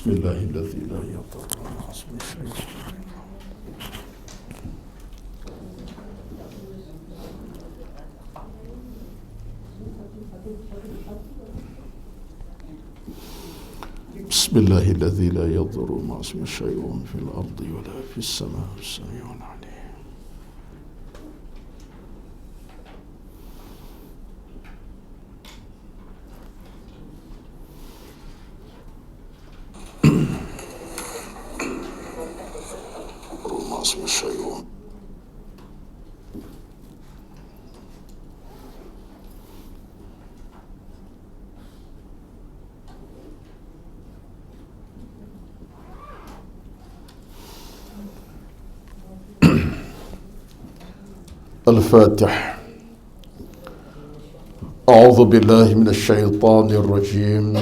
Bismillahirrahmanirrahim. La yadurru ma'a ismihi syai'un. Bismillahirrahmanirrahim. La yadurru ma'a ismihi syai'un fil ardi wa la fis samaa'i was-sami'ul 'alim. الفاتح. أعوذ بالله من الشيطان الرجيم.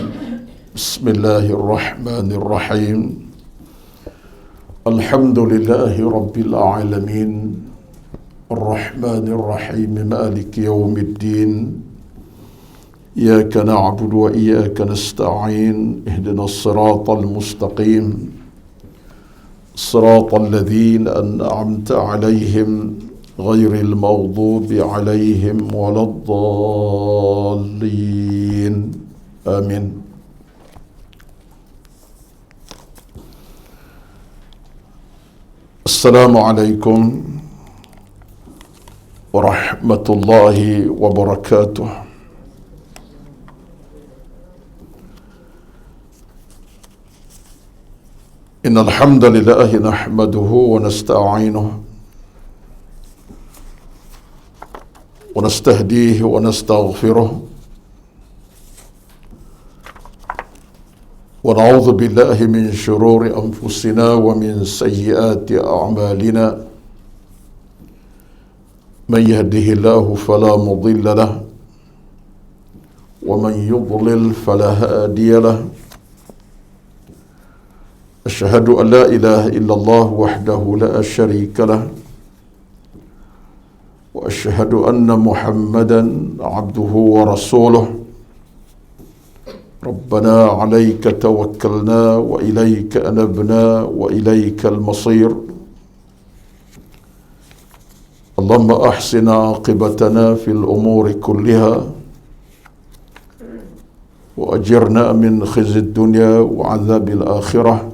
بسم الله الرحمن الرحيم. الحمد لله رب العالمين الرحمن الرحيم مالك يوم الدين. إياك نعبد وإياك نستعين. اهدنا الصراط المستقيم صراط الذين أنعمت عليهم غير المغضوب عليهم ولا الضالين. آمين. السلام عليكم ورحمة الله وبركاته. إن الحمد لله نحمده ونستعينه ونستهديه ونستغفره ونعوذ بالله من شرور أنفسنا ومن سيئات أعمالنا. من يهده الله فلا مضل له ومن يضلل فلا هادي له. أشهد أن لا إله إلا الله وحده لا شريك له وأشهد أن محمدا عبده ورسوله. ربنا عليك توكلنا وإليك أنبنا وإليك المصير. اللهم أحسن عاقبتنا في الأمور كلها وأجرنا من خزي الدنيا وعذاب الآخرة.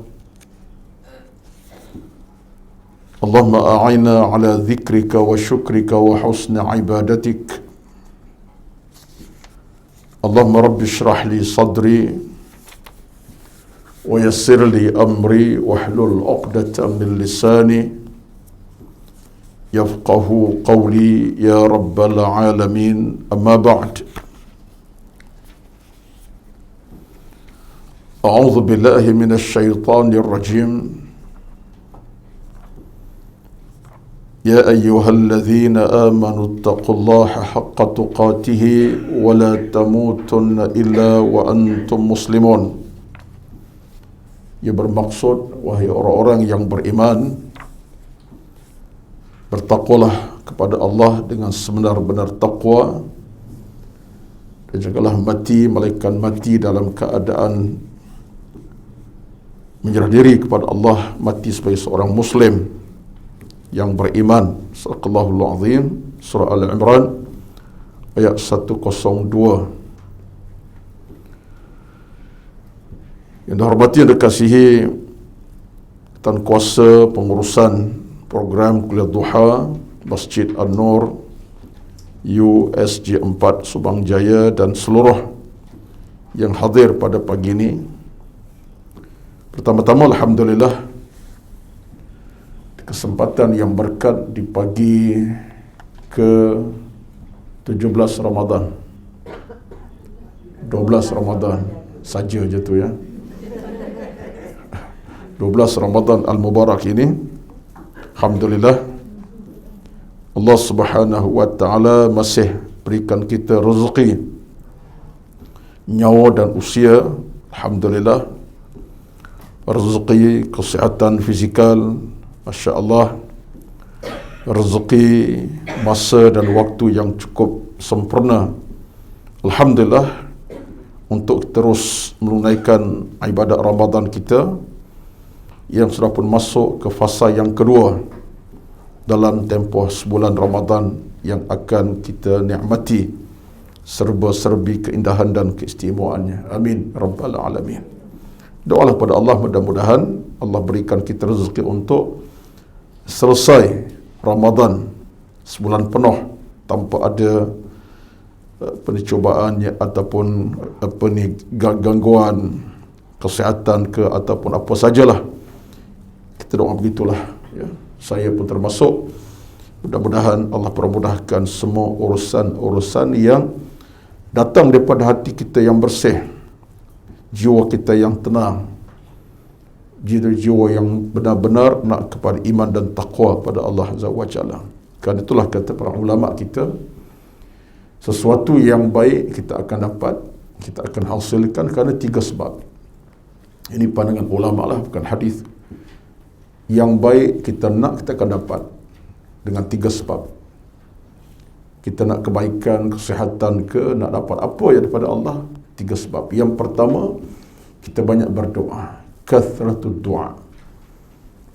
اللهم أعنا على ذكرك وشكرك وحسن عبادتك. اللهم رب اشرح لي صدري ويسر لي أمري واحلل عقدة من لساني يفقه قولي يا رب العالمين. أما بعد، أعوذ بالله من الشيطان الرجيم. يا أيها الذين آمنوا اتقوا الله حق تقاته ولا تموتن إلا وأنتم مسلمون. Ia bermaksud, wahai orang-orang yang beriman, bertakwalah kepada Allah dengan sebenar-benar takwa, dan janganlah mati melainkan mati dalam keadaan menyerah diri kepada Allah, mati sebagai seorang Muslim yang beriman. Sadaqallahul Azim. Surah Al-Imran ayat 102. Yang dihormati dan dikasihi Tuan Kuasa Pengurusan Program Kuliah Duha Masjid An-Nur USJ 4 Subang Jaya dan seluruh yang hadir pada pagi ini. Pertama-tama alhamdulillah, kesempatan yang berkat di pagi ke-17 Ramadan, 12 Ramadan saja je tu ya, 12 Ramadan Al-Mubarak ini, alhamdulillah Allah Subhanahu wa taala masih berikan kita rezeki, nyawa dan usia, alhamdulillah, rezeki kesihatan fizikal, Masya Allah, rezeki masa dan waktu yang cukup sempurna, alhamdulillah, untuk terus menunaikan ibadat Ramadan kita yang sudah pun masuk ke fasa yang kedua dalam tempoh sebulan Ramadan yang akan kita nikmati serba-serbi keindahan dan keistimewaannya. Amin rabbal alamin. Doalah pada Allah, mudah-mudahan Allah berikan kita rezeki untuk selesai Ramadan sebulan penuh tanpa ada pencobaan ataupun gangguan kesihatan ke ataupun apa sajalah. Kita doa begitulah, ya. Saya pun termasuk. Mudah-mudahan Allah permudahkan semua urusan-urusan yang datang daripada hati kita yang bersih, jiwa kita yang tenang, jiwa yang benar-benar nak kepada iman dan taqwa pada Allah Azza wa Jalla. Kerana itulah kata para ulama kita, sesuatu yang baik kita akan dapat, kita akan hasilkan kerana 3 sebab. Ini pandangan ulama lah, bukan hadis. Yang baik kita nak, kita akan dapat dengan 3 sebab. Kita nak kebaikan, kesihatan ke, nak dapat apa ya daripada Allah, 3 sebab. Yang pertama, kita banyak berdoa. Kathratud doa.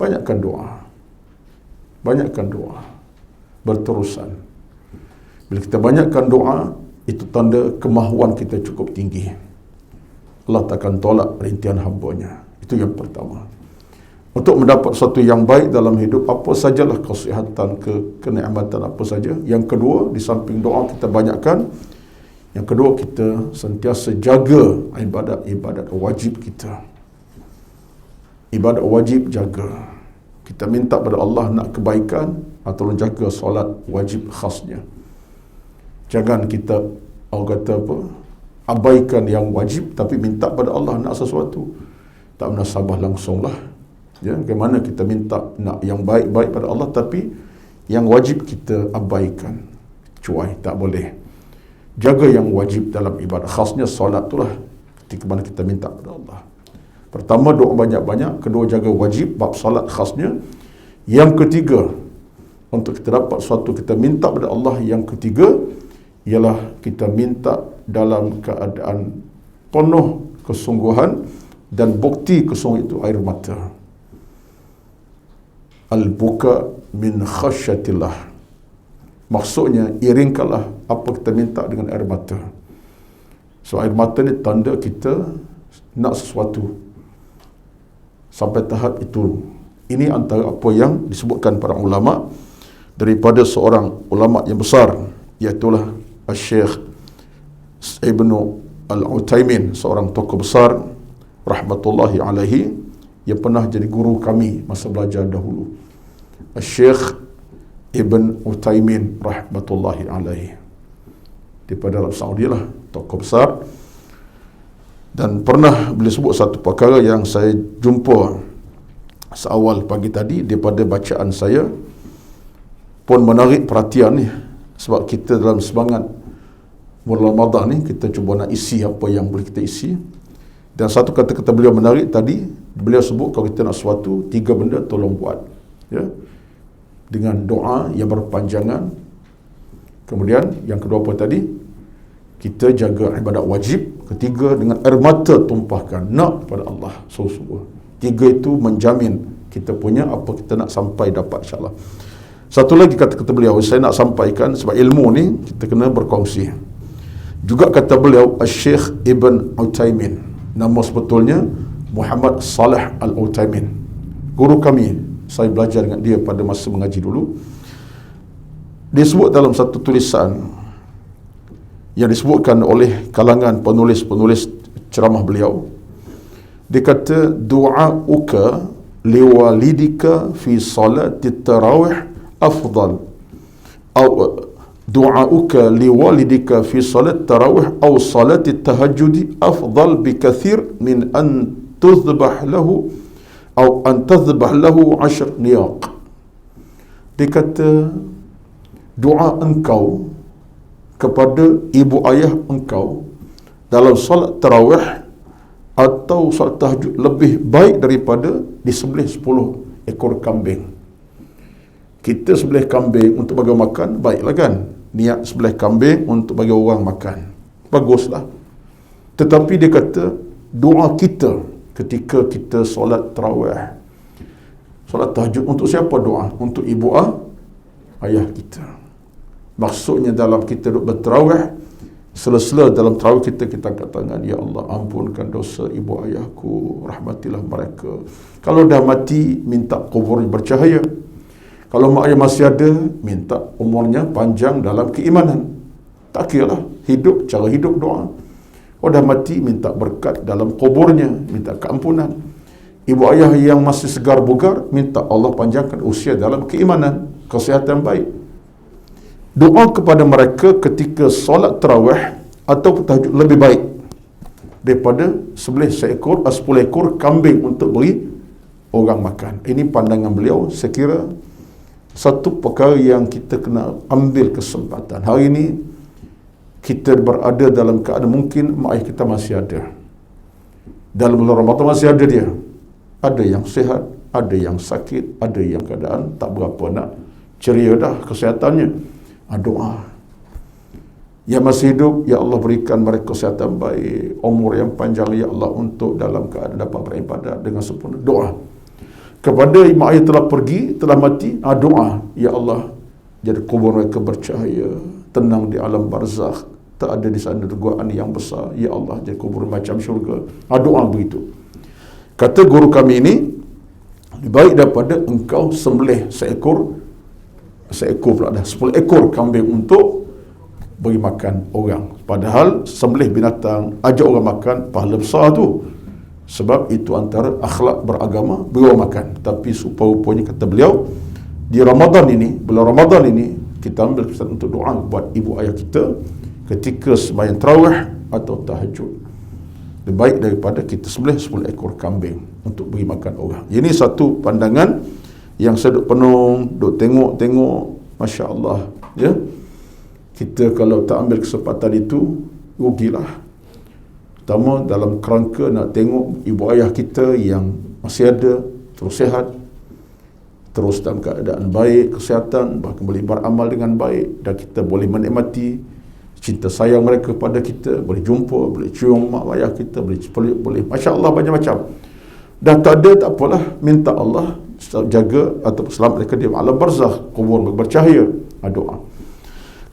Banyakkan doa. Banyakkan doa. Berterusan. Bila kita banyakkan doa, itu tanda kemahuan kita cukup tinggi. Allah takkan tolak rintihan hamba-Nya. Itu yang pertama. Untuk mendapat sesuatu yang baik dalam hidup, apa sajalah kesihatan, kenikmatan apa saja. Yang kedua, di samping doa kita banyakkan, yang kedua kita sentiasa jaga ibadat wajib kita. Ibadat wajib jaga. Kita minta pada Allah nak kebaikan, atau jaga solat wajib khasnya. Jangan kita, orang kata apa, abaikan yang wajib tapi minta pada Allah nak sesuatu. Tak munasabah langsung lah. Ya, bagaimana kita minta nak yang baik-baik pada Allah tapi yang wajib kita abaikan. Cuai, tak boleh. Jaga yang wajib dalam ibadah, khasnya solat itulah ketika mana kita minta pada Allah. Pertama, doa banyak-banyak. Kedua, jaga wajib, bab solat khasnya. Yang ketiga, untuk kita dapat sesuatu kita minta pada Allah, yang ketiga ialah kita minta dalam keadaan penuh kesungguhan dan bukti kesungguhan itu air mata. Al-buka min khasyatillah. Maksudnya, iringkanlah apa kita minta dengan air mata. So, air mata ni tanda kita nak sesuatu. Sampai tahap itu. Ini antara apa yang disebutkan para ulama daripada seorang ulama yang besar, iaitulah Syekh Ibn Al-Uthaymin, seorang tokoh besar rahmatullahi alaihi yang pernah jadi guru kami masa belajar dahulu. Syekh Ibn Uthaymin rahmatullahi alaihi, daripada Arab Saudi lah, tokoh besar. Dan pernah beliau sebut satu perkara yang saya jumpa seawal pagi tadi daripada bacaan saya, pun menarik perhatian ni. Sebab kita dalam semangat bulan Ramadan ni, kita cuba nak isi apa yang boleh kita isi. Dan satu kata-kata beliau menarik tadi, beliau sebut kalau kita nak sesuatu, 3 benda tolong buat, ya, dengan doa yang berpanjangan. Kemudian yang kedua apa tadi, kita jaga ibadat wajib. Ketiga, dengan air mata tumpahkan nak kepada Allah sungguh-sungguh. 3 itu menjamin kita punya apa kita nak sampai dapat, insyaAllah. Satu lagi kata-kata beliau saya nak sampaikan, sebab ilmu ni kita kena berkongsi. Juga kata beliau, Syekh Ibn Uthaymin, nama sebetulnya Muhammad Saleh Al-Uthaymin, guru kami. Saya belajar dengan dia pada masa mengaji dulu. Dia sebut dalam satu tulisan yang disebutkan oleh kalangan penulis-penulis ceramah beliau, dia kata, du'auka liwalidika fi salati tarawih afdal, atau du'auka liwalidika fi salat tarawih atau salat tahajjud afdal bikathir min an tuzbah lahu atau an tuzbah lahu 10 niyaq. Dia kata, doa engkau kepada ibu ayah engkau dalam salat tarawih atau salat tahajud lebih baik daripada disembelih 10 ekor kambing. Kita sembelih kambing untuk bagi makan, baiklah kan? Niat sembelih kambing untuk bagi orang makan, baguslah. Tetapi dia kata doa kita ketika kita solat tarawih, solat tahajud, untuk siapa doa? Untuk ibu ayah kita. Maksudnya dalam kita duduk bertarawih, sela-sela dalam tarawih kita angkat tangan, ya Allah ampunkan dosa ibu ayahku, rahmatilah mereka. Kalau dah mati, minta kubur bercahaya. Kalau mak ayah masih ada, minta umurnya panjang dalam keimanan. Tak kira lah, hidup, cara hidup doa. Kalau dah mati, minta berkat dalam kuburnya, minta keampunan. Ibu ayah yang masih segar bugar, minta Allah panjangkan usia dalam keimanan, kesihatan baik. Doa kepada mereka ketika solat tarawih atau tahajud lebih baik daripada 10 ekor kambing untuk beri orang makan. Ini pandangan beliau. Saya kira satu perkara yang kita kena ambil kesempatan. Hari ini kita berada dalam keadaan mungkin mak ayah kita masih ada. Dalam bulan Ramadan masih ada dia. Ada yang sihat, ada yang sakit, ada yang keadaan tak berapa nak ceria dah kesehatannya. Doa. Yang masih hidup, ya Allah berikan mereka kesihatan baik, umur yang panjang, ya Allah, untuk dalam keadaan dapat beribadat dengan sempurna. Doa. Kepada mak ayah telah pergi, telah mati, doa, ya Allah, jadi kubur mereka bercahaya, tenang di alam barzakh, tak ada di sana dugaan yang besar, ya Allah, jadi kubur macam syurga. Doa begitu. Kata guru kami ini, lebih baik daripada engkau sembelih seekor pula dah, 10 ekor kambing untuk bagi makan orang. Padahal sembelih binatang, ajak orang makan, pahala besar tu. Sebab itu antara akhlak beragama, beri orang makan. Tapi rupa-rupanya kata beliau, di Ramadan ini, bulan Ramadan ini, kita ambil kesempatan untuk doa buat ibu ayah kita ketika sembahyang tarawih atau tahajud. Lebih baik daripada kita sembelih 10 ekor kambing untuk beri makan orang. Ini satu pandangan yang saya duk penuh, duk tengok, Masya Allah, ya. Kita kalau tak ambil kesempatan itu, rugilah. Pertama, dalam kerangka nak tengok ibu ayah kita yang masih ada, terus sihat, terus dalam keadaan baik, kesihatan, bahkan boleh beramal dengan baik, dan kita boleh menikmati cinta sayang mereka kepada kita, boleh jumpa, boleh cium mak ayah kita, boleh peluk, boleh, Masya Allah, banyak macam. Dah tak ada, tak apalah, minta Allah jaga atau selamat mereka di alam barzakh, kubur bercahaya. Doa.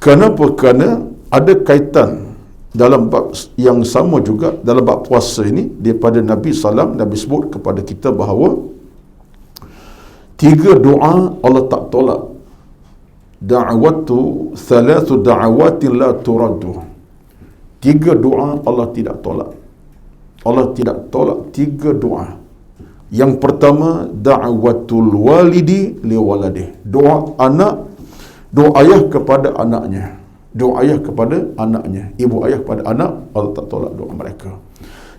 Kenapa? Kerana ada kaitan dalam bab yang sama juga dalam bab puasa ini daripada Nabi SAW. Nabi sebut kepada kita bahawa 3 doa Allah tak tolak. Da'watu thalathu da'awatin la turaddu. 3 doa Allah tidak tolak. Allah tidak tolak 3 doa. Yang pertama, da'watul walidi li waladih. Doa anak, doa ayah kepada anaknya. Doa ayah kepada anaknya, ibu ayah kepada anak, Allah tak tolak doa mereka.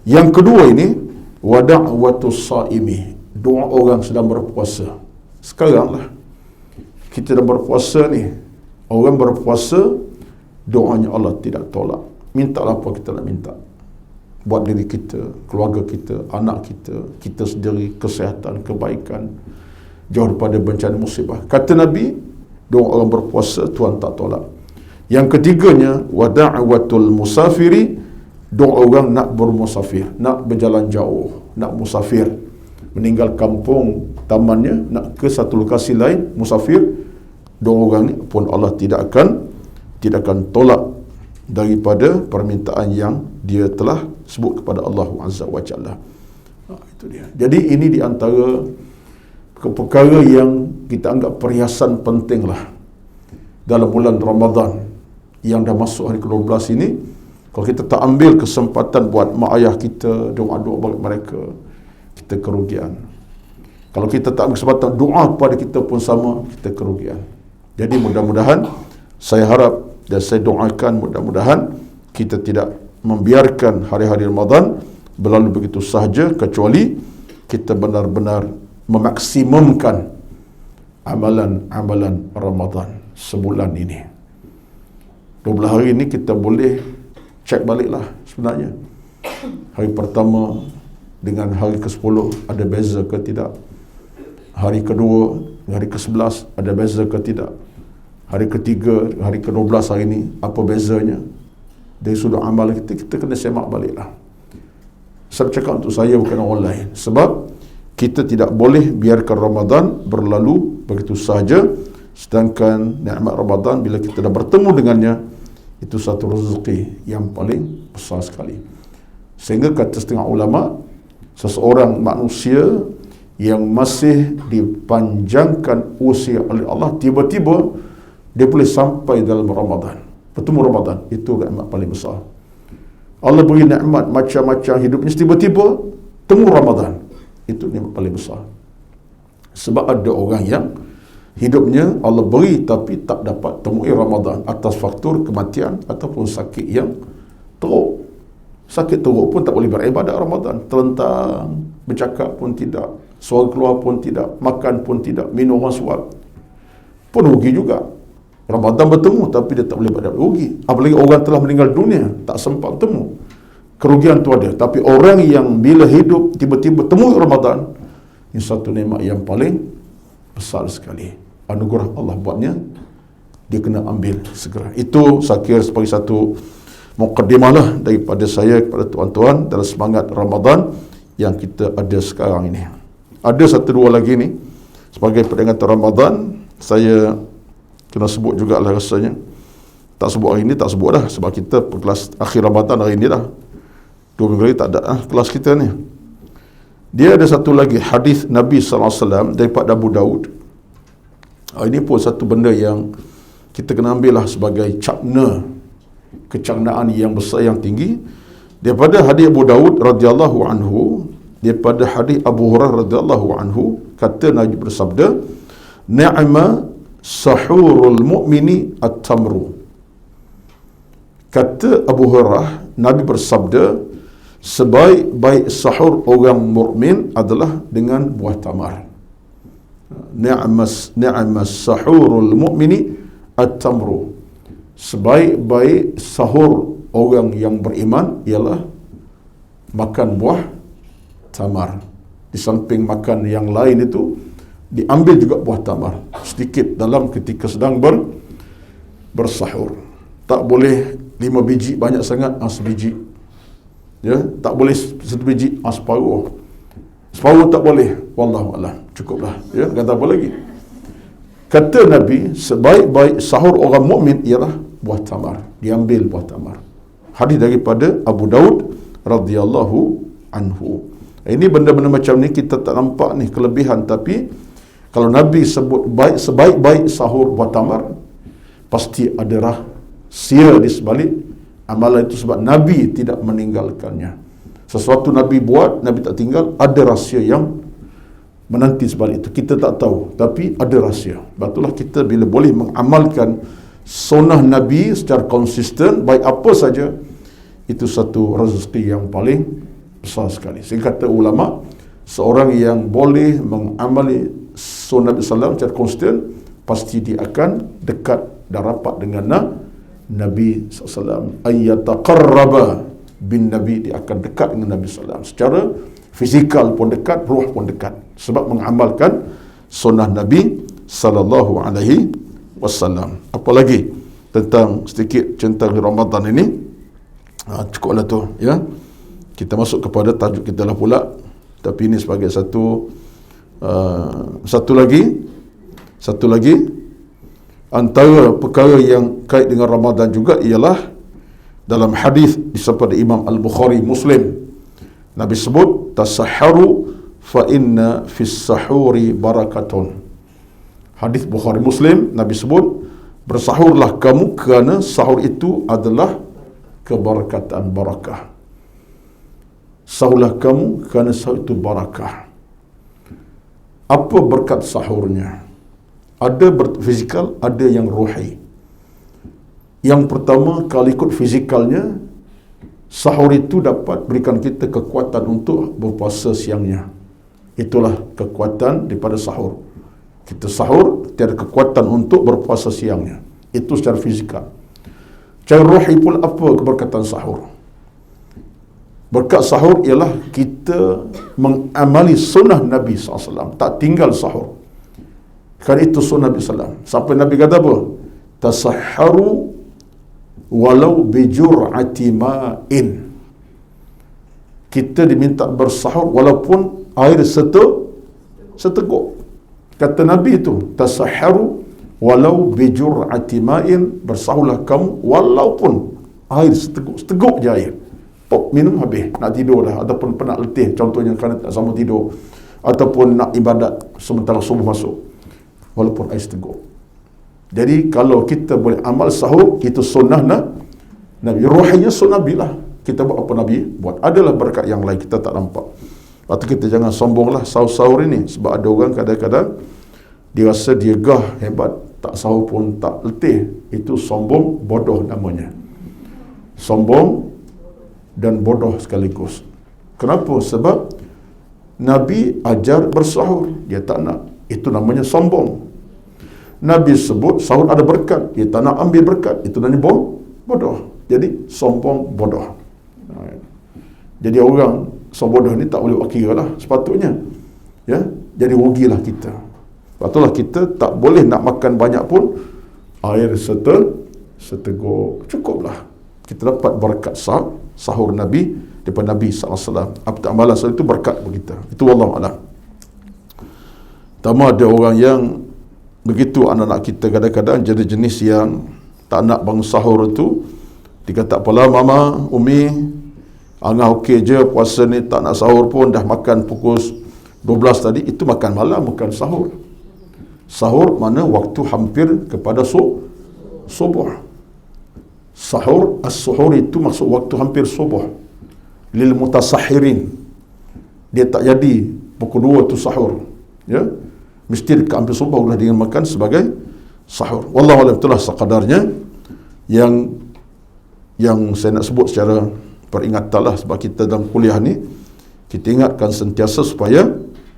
Yang kedua ini, wa da'watus saimi. Doa orang sedang berpuasa. Sekarang lah kita sedang berpuasa ni. Orang berpuasa, doanya Allah tidak tolak. Mintalah apa kita nak minta. Buat diri kita, keluarga kita, anak kita, kita sendiri, kesihatan, kebaikan, jauh daripada bencana musibah. Kata Nabi, doa orang berpuasa Tuhan tak tolak. Yang ketiganya, wa da'watul musafiri. Doa orang nak bermusafir, nak berjalan jauh, nak musafir, meninggal kampung tamannya, nak ke satu lokasi lain, musafir. Doa orang ni pun Allah tidak akan tolak daripada permintaan yang dia telah sebut kepada Allah Azza wa Jalla. Itu dia. Jadi ini di antara perkara yang kita anggap perhiasan penting lah dalam bulan Ramadan yang dah masuk hari ke-12 ini. Kalau kita tak ambil kesempatan buat mak ayah kita, doa-doa bagi mereka, kita kerugian. Kalau kita tak ambil kesempatan doa kepada kita pun sama, kita kerugian. Jadi mudah-mudahan, saya harap dan saya doakan mudah-mudahan kita tidak membiarkan hari-hari Ramadan berlalu begitu sahaja, kecuali kita benar-benar memaksimumkan amalan-amalan Ramadan sebulan ini. 12 hari ini kita boleh cek baliklah sebenarnya. Hari pertama dengan hari ke-10 ada beza ke tidak? Hari kedua, hari ke-11 ada beza ke tidak? Hari ketiga, hari ke-12 hari ini, apa bezanya? dari sudut amal kita, kita kena semak balik lah. Saya cakap untuk saya, bukan orang lain. Sebab kita tidak boleh biarkan Ramadan berlalu begitu sahaja, sedangkan nikmat Ramadan bila kita dah bertemu dengannya, itu satu rezeki yang paling besar sekali. Sehingga kata setengah ulama, seseorang manusia yang masih dipanjangkan usia oleh Allah, tiba-tiba dia boleh sampai dalam Ramadan, bertemu Ramadan, itu nikmat paling besar. Allah beri nikmat macam-macam hidupnya, tiba-tiba temu Ramadan, itu nikmat paling besar. Sebab ada orang yang hidupnya Allah beri tapi tak dapat temui Ramadan atas faktor kematian ataupun sakit yang teruk. Sakit teruk pun tak boleh beribadat Ramadan, terlentang, bercakap pun tidak, suara keluar pun tidak, makan pun tidak, minum suap pun rugi juga. Ramadan bertemu tapi dia tak boleh ibadat, rugi. Apalagi orang telah meninggal dunia, tak sempat bertemu, kerugian tu ada. Tapi orang yang bila hidup tiba-tiba temui Ramadan, ini satu nikmat yang paling besar sekali. Anugerah Allah buatnya, dia kena ambil segera. Itu saya kira sebagai satu mukaddimah lah daripada saya kepada tuan-tuan dalam semangat Ramadan yang kita ada sekarang ini. Ada satu dua lagi ni sebagai peringatan Ramadan, saya kena sebut jugalah rasanya. Tak sebut hari ni, tak sebut dah, sebab kita kelas akhir Ramadan hari ni dah. 2 minggu lagi tak ada kelas kita ni. Dia ada satu lagi hadis Nabi SAW daripada Abu Daud. Ini pun satu benda yang kita kena ambil lah sebagai cakna kecaknaan yang besar, yang tinggi. Daripada hadis Abu Daud radhiyallahu anhu, daripada hadis Abu Hurairah radhiyallahu anhu, kata Nabi bersabda, "Ni'ma sahurul mu'mini at-tamru." Kata Abu Hurairah, Nabi bersabda, sebaik-baik sahur orang mukmin adalah dengan buah tamar. Ni'mas sahurul mu'mini at-tamru. Sebaik-baik sahur orang yang beriman ialah makan buah tamar. Di samping makan yang lain itu, diambil juga buah tamar sedikit dalam ketika sedang bersahur. Tak boleh 5 biji banyak sangat, sebiji. Ya, tak boleh 1 biji, separuh. Separuh tak boleh. Wallahu a'lam. Cukuplah. Ya, kata apa lagi? Kata Nabi, sebaik-baik sahur orang mukmin ialah buah tamar. Diambil buah tamar. Hadis daripada Abu Daud radhiyallahu anhu. Ini benda-benda macam ni kita tak nampak ni kelebihan, tapi kalau Nabi sebut sebaik-baik sahur buah tamar, pasti ada rahsia di sebalik amalan itu, sebab Nabi tidak meninggalkannya. Sesuatu Nabi buat, Nabi tak tinggal, ada rahsia yang menanti sebalik itu. Kita tak tahu, tapi ada rahsia. Itulah kita bila boleh mengamalkan sunnah Nabi secara konsisten, baik apa saja, itu satu rezeki yang paling besar sekali. Sehingga kata ulama, seorang yang boleh mengamali sunnah Nabi SAW secara konsisten, pasti dia akan dekat dan rapat dengan Nabi SAW. Ayyataqarraba bin Nabi, dia akan dekat dengan Nabi SAW. Secara fizikal pun dekat, ruh pun dekat. Sebab mengamalkan sunnah Nabi SAW. Apa lagi tentang sedikit tentang Ramadan ini? Cukuplah tu, ya. Kita masuk kepada tajuk kita lah pula. Tapi ini sebagai satu lagi antara perkara yang kait dengan Ramadan juga ialah dalam hadis disebut Imam Al-Bukhari, Muslim. Nabi sebut, tasahharu fa inna fis sahuri barakatun. Hadis Bukhari Muslim, Nabi sebut, bersahurlah kamu kerana sahur itu adalah kebarakatan, barakah. Sahurlah kamu kerana sahur itu barakah. Apa berkat sahurnya? Ada fizikal, ada yang ruhi. Yang pertama, kalau ikut fizikalnya, sahur itu dapat berikan kita kekuatan untuk berpuasa siangnya. Itulah kekuatan daripada sahur. Kita sahur, tiada kekuatan untuk berpuasa siangnya. Itu secara fizikal. Secara ruhi pun apa keberkatan sahur? Berkat sahur ialah kita mengamali sunnah Nabi SAW. Tak tinggal sahur. Kan itu sunnah Nabi SAW. Sampai Nabi kata apa? Tasahharu walau bijur'ati ma'in. Kita diminta bersahur walaupun air seteguk. Kata Nabi itu, tasahharu walau bijur'ati ma'in, bersahurlah kamu walaupun air seteguk je air. Minum habis, nak tidur dah, ataupun penat letih, contohnya kerana tak sambung tidur, ataupun nak ibadat sementara subuh masuk, walaupun air seteguk. Jadi kalau kita boleh amal sahur, itu sunnah Nabi. Ruhiyah sunnah Nabi lah. Kita buat apa Nabi buat. Adalah berkat yang lain kita tak nampak. Lepas tu kita jangan sombonglah sahur-sahur ini. Sebab ada orang kadang-kadang dia rasa dia gah, hebat, tak sahur pun tak letih. Itu sombong, bodoh namanya. Sombong dan bodoh sekaligus. Kenapa? Sebab Nabi ajar bersahur, dia tak nak. Itu namanya sombong. Nabi sebut sahur ada berkat, dia tak nak ambil berkat, itu namanya bodoh. Jadi sombong, bodoh. Jadi orang sombong bodoh ni tak boleh buat kira lah sepatutnya. Ya, jadi rugilah kita. Sebab itulah kita tak boleh nak makan banyak pun, air seteguk cukuplah. Kita dapat berkat sahur Nabi daripada Nabi SAW. Apa amalan sahur itu berkat bagi kita. Itu wallahualam. Pertama, ada orang yang begitu, anak-anak kita kadang-kadang jadi jenis yang tak nak bangun sahur itu. Dia kata, apalah mama, umi, angah okey je puasa ni, tak nak sahur pun, dah makan pukul 12 tadi. Itu makan malam, bukan sahur. Sahur mana waktu hampir kepada subuh. Sahur, as-suhur itu maksud waktu hampir subuh. Lil mutasahirin. Dia tak jadi pukul 2 tu sahur. Ya, mesti dekat hampir subuh dah dia makan sebagai sahur. Wallahualam, itulah sekadarnya yang saya nak sebut secara peringatan lah. Sebab kita dalam kuliah ni, kita ingatkan sentiasa supaya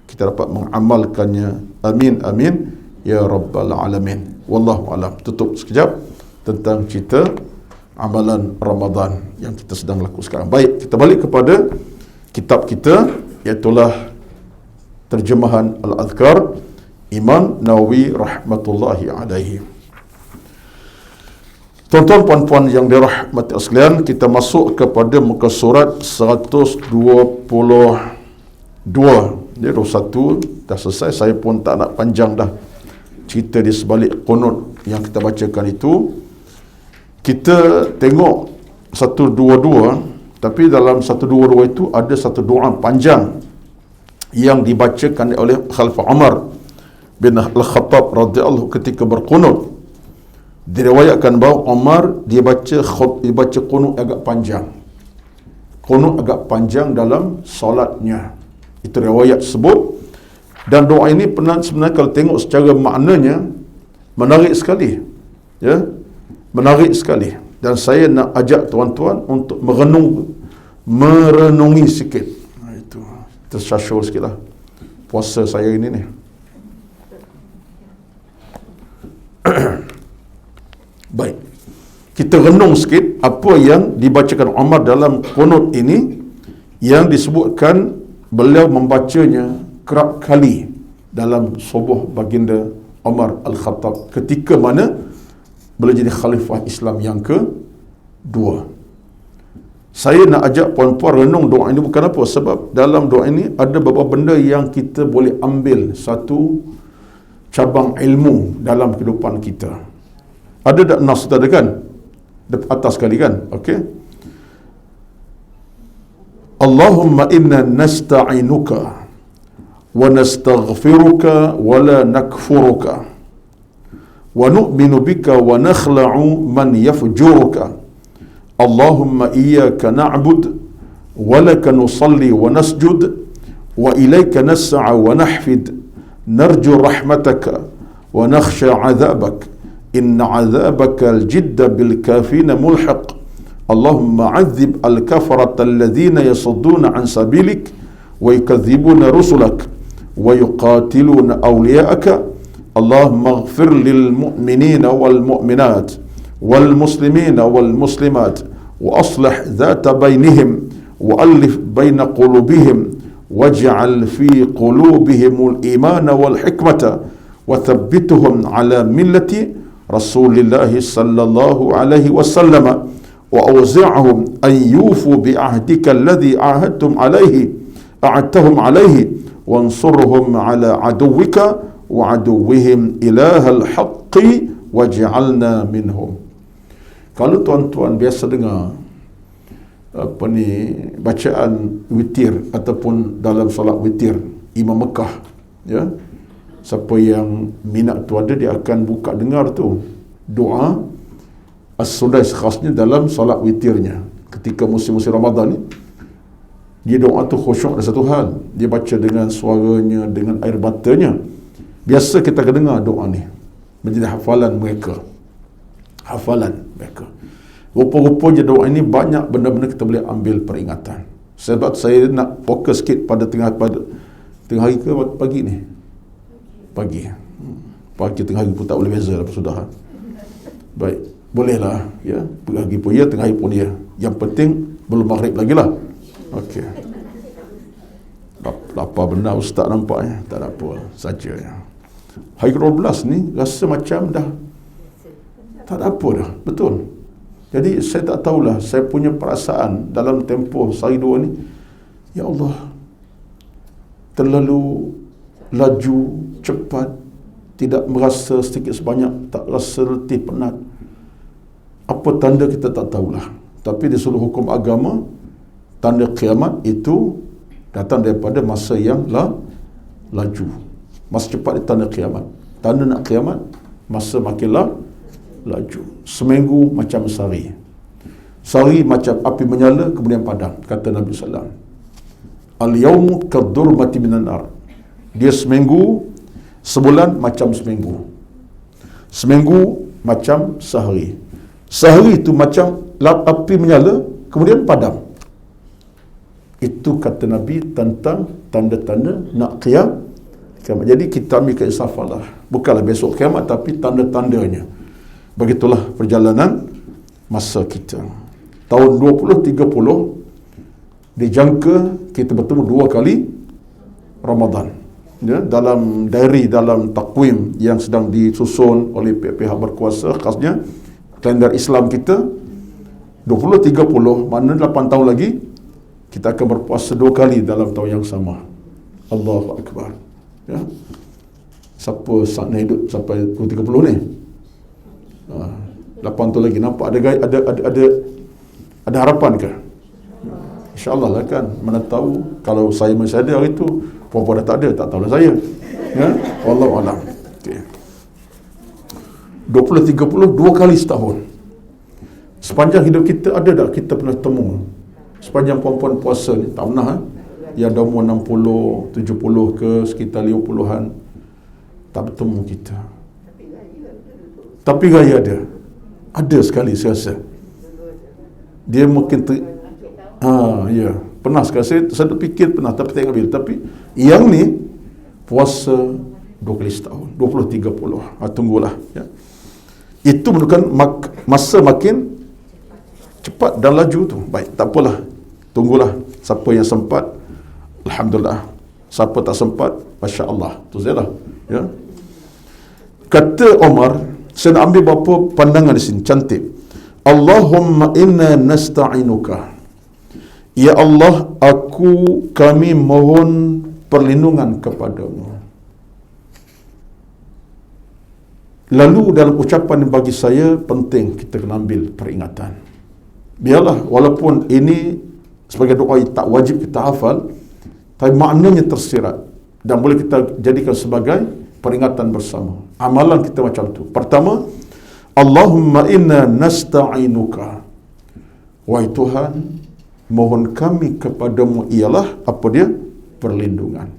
kita dapat mengamalkannya. Amin, amin ya rabbal alamin. Wallahualam. Tutup sekejap tentang cerita amalan Ramadan yang kita sedang lakukan sekarang. Baik, kita balik kepada kitab kita, iaitulah terjemahan Al-Adhkar Imam Nawawi rahmatullahi alaihi. Tuan-tuan puan-puan yang dirahmati sekalian, kita masuk kepada muka surat 122. Dia 21 dah selesai. Saya pun tak nak panjang dah cerita di sebalik qunut yang kita bacakan itu. Kita tengok 122, tapi dalam 122 itu ada satu doa panjang yang dibacakan oleh Khalifah Umar bin Al-Khattab radhiyallahu ketika berqunut. Diriwayatkan bahawa Umar dia baca qunut agak panjang. Qunut agak panjang dalam solatnya. Itu riwayat sebut. Dan doa ini sebenarnya kalau tengok secara maknanya menarik sekali. Ya, menarik sekali. Dan saya nak ajak tuan-tuan untuk merenungi sikit. Itu tersyashur sikit lah puasa saya ini ni. Baik, kita renung sikit apa yang dibacakan Umar dalam qunut ini, yang disebutkan beliau membacanya kerap kali dalam subuh baginda Umar Al-Khattab ketika mana beliau jadi khalifah Islam yang kedua. Saya nak ajak puan-puan renung doa ini bukan apa, sebab dalam doa ini ada beberapa benda yang kita boleh ambil satu cabang ilmu dalam kehidupan kita. Ada tak nas tadi kan? Atas sekali kan? Okey. Allahumma inna nasta'inuka wa nastaghfiruka wa la nakfuruka wa nu'minu bika wa nakhla'u man yafjuruka. Allahumma iyyaka na'bud wa laka nusalli wa nasjud wa ilayka nas'a wa nahfid narju rahmataka wa nakhsha 'adzabak inna 'adzabaka al-jidda bil kafina mulhaq. Allahumma 'adzib al-kafarata alladhina yasudduna 'an sabilik wa yukadzibuna rusulak wa yuqatiluna awliya'aka. Allahumma ighfir lil mu'minina wal mu'minat wal muslimina wal muslimat wa aslih dhata bainihim wa alif baina qulubihim waj'al fi qulubihim al-imana wal hikmata wa thabbituhum ala millati Rasulillah sallallahu alaihi wasallam wa awzi'hum an yufu bi ahdika alladhi ahadtum alaihi a'adtahum alaihi wansurhum ala aduwika wa aduwihim ilahal haqqi waj'alna minhum. Kalau tuan-tuan biasa dengar bacaan witir ataupun dalam solat witir Imam Mekah, ya, siapa yang minat tu ada, dia akan buka dengar tu doa as-sudais, khasnya dalam solat witirnya ketika musim-musim Ramadan ni. Dia doa tu khusyuk ada satu hal, dia baca dengan suaranya, dengan air matanya. Biasa kita akan dengar doa ni menjadi hafalan mereka. Rupa-rupanya doa ini banyak benda-benda kita boleh ambil peringatan. Sebab saya nak fokus sikit pada tengah hari ke pagi ni? Pagi tengah hari pun tak boleh beza lah, sudah. Baik, bolehlah, ya. Pagi pun ya, tengah hari pun ya. Yang penting belum maghrib lagi lah. Okey. Lapar benar ustaz nampaknya. Tak ada apa saja. Hari ke-12 ni rasa macam dah tak ada apa dah. Betul. Jadi saya tak tahulah, saya punya perasaan dalam tempoh sehari dua ni, ya Allah, terlalu laju, cepat, tidak merasa sedikit sebanyak, tak rasa letih, penat. Apa tanda kita tak tahulah. Tapi di seluruh hukum agama, tanda kiamat itu datang daripada masa yang laju. Masa cepat itu tanda kiamat. Tanda nak kiamat, masa makin laju. Seminggu macam sehari. Sehari macam api menyala kemudian padam, kata Nabi SAW. Al-yawmu kadurmati minan nar. Dia seminggu, sebulan macam seminggu. Seminggu macam sehari. Sehari itu macam api menyala kemudian padam. Itu kata Nabi tentang tanda-tanda nak kiamat. Jadi kita ambil keinsafan lah. Bukanlah besok kiamat, tapi tanda-tandanya. Begitulah perjalanan masa kita. Tahun 2030 dijangka kita bertemu 2 kali Ramadan. Ya, dalam diary, dalam takwim yang sedang disusun oleh pihak berkuasa, khasnya kalender Islam kita, 2030, mana 8 tahun lagi kita akan berpuasa 2 kali dalam tahun yang sama. Allahu Akbar. Ya. Siapa nak hidup sampai 2030 ni? 8 tahun lagi, nampak ada harapan ke? InsyaAllah lah kan. Mana tahu kalau saya masih ada hari tu, puan-puan dah tak ada, tak tahulah saya. Ya, wallahualam. Okay. 20-30, 2 kali setahun. Sepanjang hidup kita ada tak kita pernah temu? Sepanjang puan-puan puasa ni, tak pernah. Yang dah umur 60, 70 ke, sekitar 50-an, tak bertemu kita. Tapi gaya ada. Ada sekali saya rasa. Dia mungkin ya, pernah sekali saya terfikir pernah, tapi tak ambil. Tapi yang ni puasa 2 kali setahun, 20-30. Tunggulah, ya. Itu menunjukkan masa makin cepat dan laju tu. Baik, tak apalah. Tunggulah. Siapa yang sempat, alhamdulillah. Siapa tak sempat, masya-Allah. Tu sajalah, ya. Kata Omar, saya nak ambil beberapa pandangan di sini, cantik. Allahumma inna nasta'inuka. Ya Allah, kami mohon perlindungan kepadamu. Lalu dalam ucapan bagi saya penting kita kena ambil peringatan. Biarlah walaupun ini sebagai doa tak wajib kita hafal, tapi maknanya tersirat dan boleh kita jadikan sebagai peringatan bersama. Amalan kita macam tu. Pertama, Allahumma inna nasta'inuka. Wahai Tuhan, mohon kami kepadamu ialah apa dia? Perlindungan.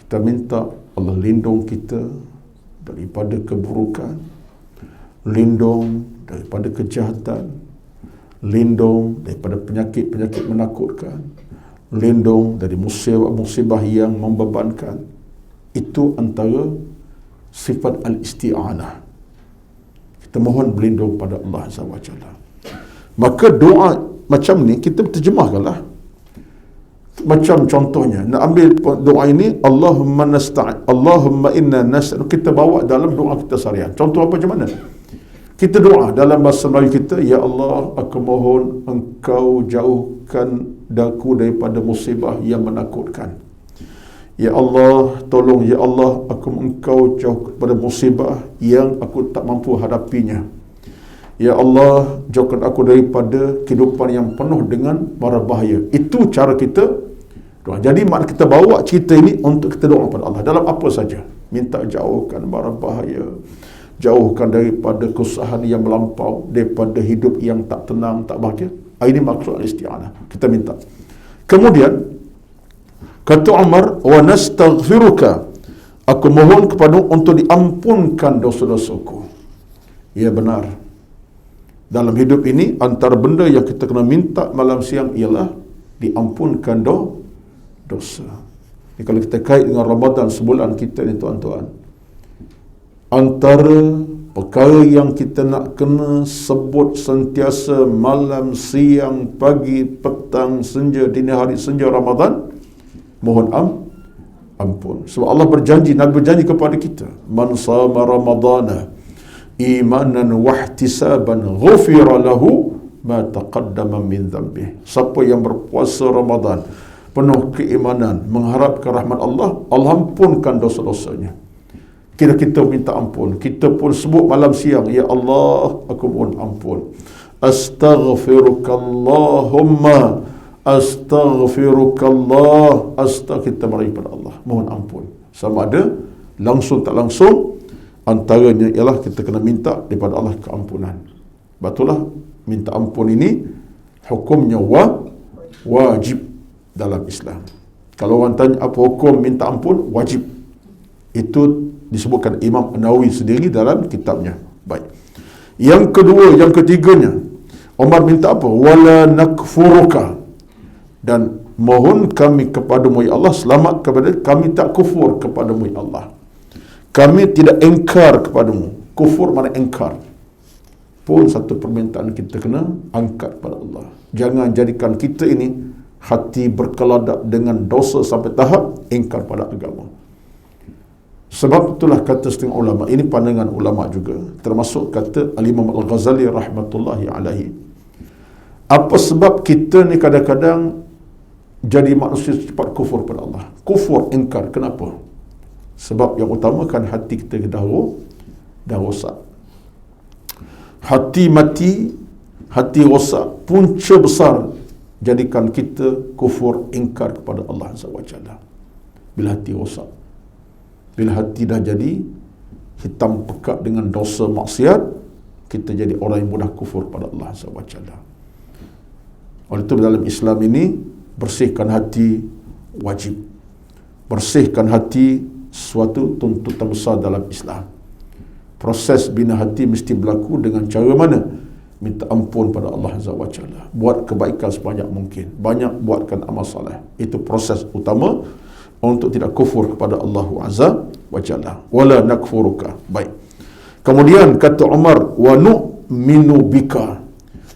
Kita minta Allah lindung kita daripada keburukan, lindung daripada kejahatan, lindung daripada penyakit-penyakit menakutkan, lindung dari musibah yang membebankan. Itu antara sifat al-isti'anah. Kita mohon berlindung pada Allah Azza wa Jalla. Maka doa macam ni kita terjemahkanlah. Macam contohnya, nak ambil doa ini, Allahumma nasta'in, Allahumma inna nasta'in, kita bawa dalam doa kita seharian. Contoh apa macam mana? Kita doa dalam bahasa Melayu kita, Ya Allah, aku mohon Engkau jauhkan daku daripada musibah yang menakutkan. Ya Allah, tolong Ya Allah, Engkau jauh daripada musibah yang aku tak mampu hadapinya. Ya Allah, jauhkan aku daripada kehidupan yang penuh dengan mara bahaya. Itu cara kita doa. Jadi mak kita bawa cerita ini untuk kita doa kepada Allah dalam apa saja. Minta jauhkan mara bahaya, jauhkan daripada kesusahan yang melampau, daripada hidup yang tak tenang, tak bahagia. Ini maksud isti'anah. Kita minta. Kemudian kata Umar, wa nastaghfiruka, aku mohon kepadamu untuk diampunkan dosa-dosaku. Ya, benar. Dalam hidup ini, antara benda yang kita kena minta malam siang ialah diampunkan dosa. Ini kalau kita kait dengan Ramadan sebulan kita ni tuan-tuan, antara perkara yang kita nak kena sebut sentiasa malam, siang, pagi, petang, senja, dini hari, senja Ramadan, mohon ampun. Sebab Allah berjanji, Nabi berjanji kepada kita, man sama Ramadana imanan wahtisaban ghufira lahu ma taqaddama min dhanbih. Siapa yang berpuasa Ramadan penuh keimanan, mengharapkan rahmat Allah, Allah ampunkan dosa-dosanya. Kita minta ampun, kita pun sebut malam siang, Ya Allah, aku mohon ampun. Astaghfirukallahumma, astaghfirukallah, kita meraih pada Allah, mohon ampun. Sama ada langsung tak langsung, antaranya ialah kita kena minta daripada Allah keampunan. Betullah minta ampun ini hukumnya wajib dalam Islam. Kalau orang tanya apa hukum minta ampun, wajib. Itu disebutkan Imam Nawawi sendiri dalam kitabnya. Baik. Yang kedua, yang ketiganya, Umar minta apa? Wala nakfuruka, dan mohon kami kepadamu ya Allah, selamat kepada kami tak kufur kepadamu ya Allah. Kami tidak engkar kepadamu. Kufur mana engkar. Pun satu permintaan kita kena angkat pada Allah. Jangan jadikan kita ini hati berkeladak dengan dosa sampai tahap engkar pada agama. Sebab itulah kata setengah ulama, ini pandangan ulama juga, termasuk kata Al-Imam Al-Ghazali rahmatullahi alaihi. Apa sebab kita ni kadang-kadang jadi manusia cepat kufur pada Allah? Kufur, engkar. Kenapa? Sebab yang utama kan hati kita dah rosak. Hati mati, hati rosak, punca besar jadikan kita kufur, ingkar kepada Allah Azza wa Jalla. Bila hati rosak, bila hati dah jadi hitam pekat dengan dosa maksiat, kita jadi orang yang mudah kufur pada Allah Azza wa Jalla. Oleh itu dalam Islam ini, bersihkan hati wajib. Bersihkan hati suatu tuntutan besar dalam Islam. Proses bina hati mesti berlaku dengan cara mana? Minta ampun pada Allah Azza wa Jalla. Buat kebaikan sebanyak mungkin. Banyak buatkan amal saleh. Itu proses utama untuk tidak kufur kepada Allah Azza wa Jalla. Wala nakfuruka. Baik. Kemudian kata Umar, wa nu'minu bika.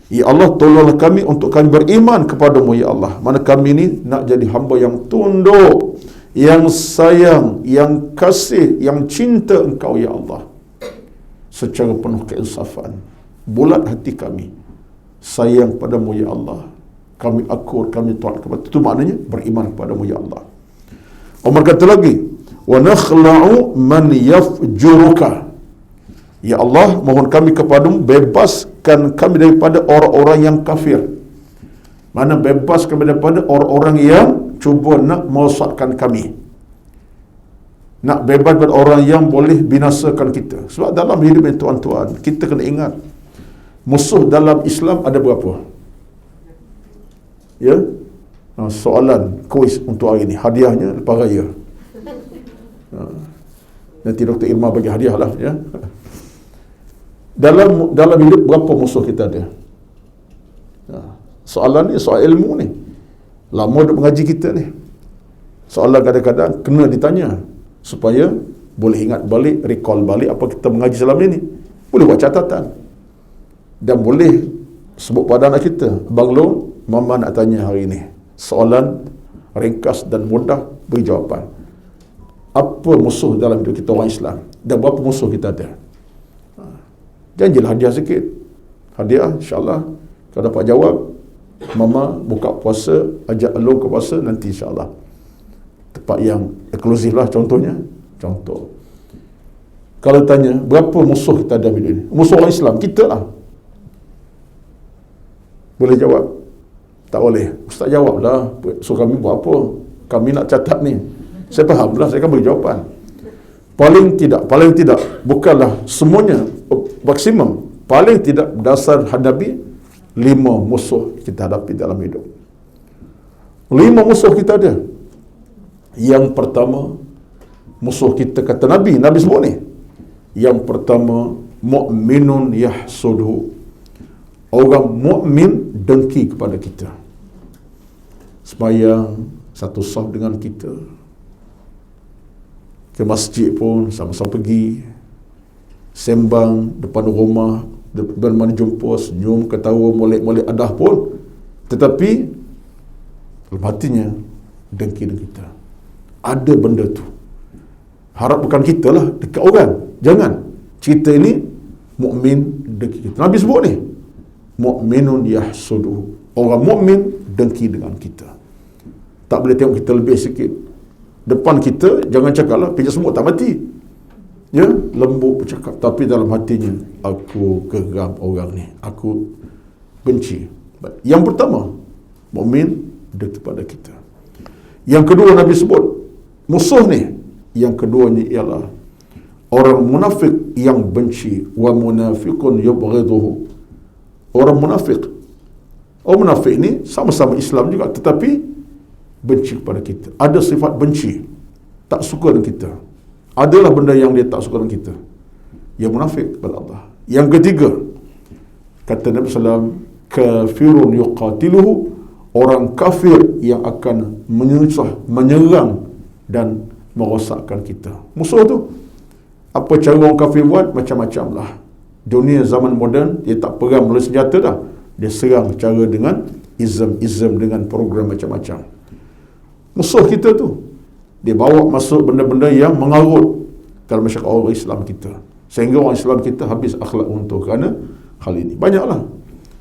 Ya Allah, tolonglah kami untuk kami beriman kepadamu ya Allah. Mana kami ni nak jadi hamba yang tunduk, yang sayang, yang kasih, yang cinta Engkau ya Allah, secara penuh keinsafan. Bulat hati kami, sayang padamu ya Allah, kami akur, kami taat kepada. Itu maknanya beriman kepadamu ya Allah. Umar kata lagi, wa nakhla'u man yafjuruka. Ya Allah, mohon kami kepadamu, bebaskan kami daripada orang-orang yang kafir. Mana bebas kami daripada orang-orang yang cuba nak merosakkan kami, nak bebas daripada orang yang boleh binasakan kita. Sebab dalam hidup ini tuan-tuan, kita kena ingat, musuh dalam Islam ada berapa? Ya, soalan kuis untuk hari ini, hadiahnya lepas raya. Nanti Dr. Irma bagi hadiah lah ya. Dalam hidup berapa musuh kita ada? Soalan ni soal ilmu ni. Lama duk mengaji kita ni, soalan kadang-kadang kena ditanya supaya boleh ingat balik, recall balik apa kita mengaji selama ini. Boleh buat catatan dan boleh sebut pada anak kita, Bang Long, Mama nak tanya hari ini soalan ringkas dan mudah beri jawapan. Apa musuh dalam hidup kita orang Islam? Dan berapa musuh kita ada? Janjilah hadiah sikit. Hadiah, insyaAllah. Kalau dapat jawab, Mama buka puasa, ajak Alung ke puasa, nanti insyaAllah. Tempat yang eksklusif lah contohnya. Contoh. Kalau tanya, berapa musuh kita ada hidup ini? Musuh orang Islam, kita lah. Boleh jawab? Tak boleh. Ustaz jawablah. So kami buat apa? Kami nak catat ni. Saya faham lah, saya akan beri jawapan. Paling tidak, bukanlah semuanya maksimum. Paling tidak berdasar hadapi 5 musuh kita hadapi dalam hidup. 5 musuh kita ada. Yang pertama, musuh kita kata Nabi sebut ni. Yang pertama, mu'minun yahsudu. Orang mukmin dengki kepada kita. Sembahyang satu saf dengan kita. Ke masjid pun sama-sama pergi. Sembang depan rumah, depan mana jumpa, senyum, ketawa, molek-molek adah pun. Tetapi dalam hatinya dengki dengan kita. Ada benda tu. Harap bukan kita lah, dekat orang. Jangan. Cerita ini mukmin dengki kita. Nabi sebut ni. Mu'minun yahsudu. Orang mukmin dengki dengan kita. Tak boleh tengok kita lebih sikit. Depan kita jangan cakap lah pijak semut tak mati. Ya, lembut bercakap, tapi dalam hatinya aku geram orang ni, aku benci. Yang pertama, mukmin dengki kepada kita. Yang kedua Nabi sebut musuh ni. Yang keduanya ialah orang munafik yang benci. Wa munafiqun yubghiduhu. Orang munafik. Orang munafik ni sama-sama Islam juga, tetapi benci kepada kita. Ada sifat benci. Tak suka dengan kita. Adalah benda yang dia tak suka dengan kita. Yang munafik kepada Allah. Yang ketiga, kata Nabi SAW, kafirun yuqatiluhu. Orang kafir yang akan menyerang dan merosakkan kita. Musuh tu. Apa cara orang kafir buat? Macam-macam lah. Dunia zaman moden, dia tak perang melalui senjata dah. Dia serang cara dengan izm dengan program macam-macam. Musuh kita tu, dia bawa masuk benda-benda yang mengarut dalam masyarakat orang Islam kita. Sehingga orang Islam kita habis akhlak untuk kerana hal ini. Banyaklah.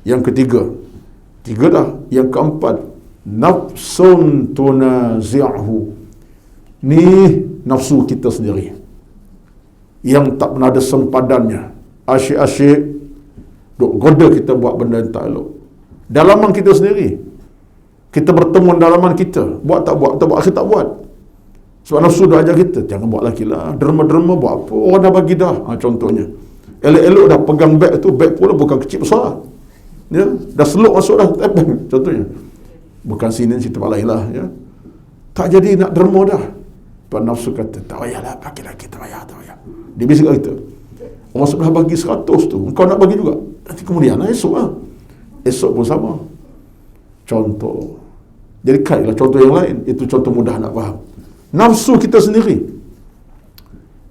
Yang ketiga. 3 dah. Yang keempat, nafsun tunazi'hu. Ni nafsu kita sendiri. Yang tak pernah ada sempadannya. Asyik-asyik duk goda kita buat benda yang tak elok. Dalaman kita sendiri. Kita bertemu dalaman kita. Buat tak buat, akhir tak buat. Sebab nafsu dah ajar kita, jangan buat lagi lah. Derma-derma buat apa? Orang dah bagi dah. Contohnya. Elok-elok dah pegang beg tu, beg pula bukan kecil besar. Ya, dah seluk masuk dah. Contohnya. Bukan sini, tempat lain lah. Ya. Tak jadi nak derma dah. Sebab nafsu kata, tak payahlah, pakai lagi, tak payah. Dia bisik kita. Orang sebelah bagi 100 tu, kau nak bagi juga. Nanti kemudian esok lah. Esok pun sama. Contoh. Jadi kaitlah contoh yang lain. Itu contoh mudah nak faham. Nafsu kita sendiri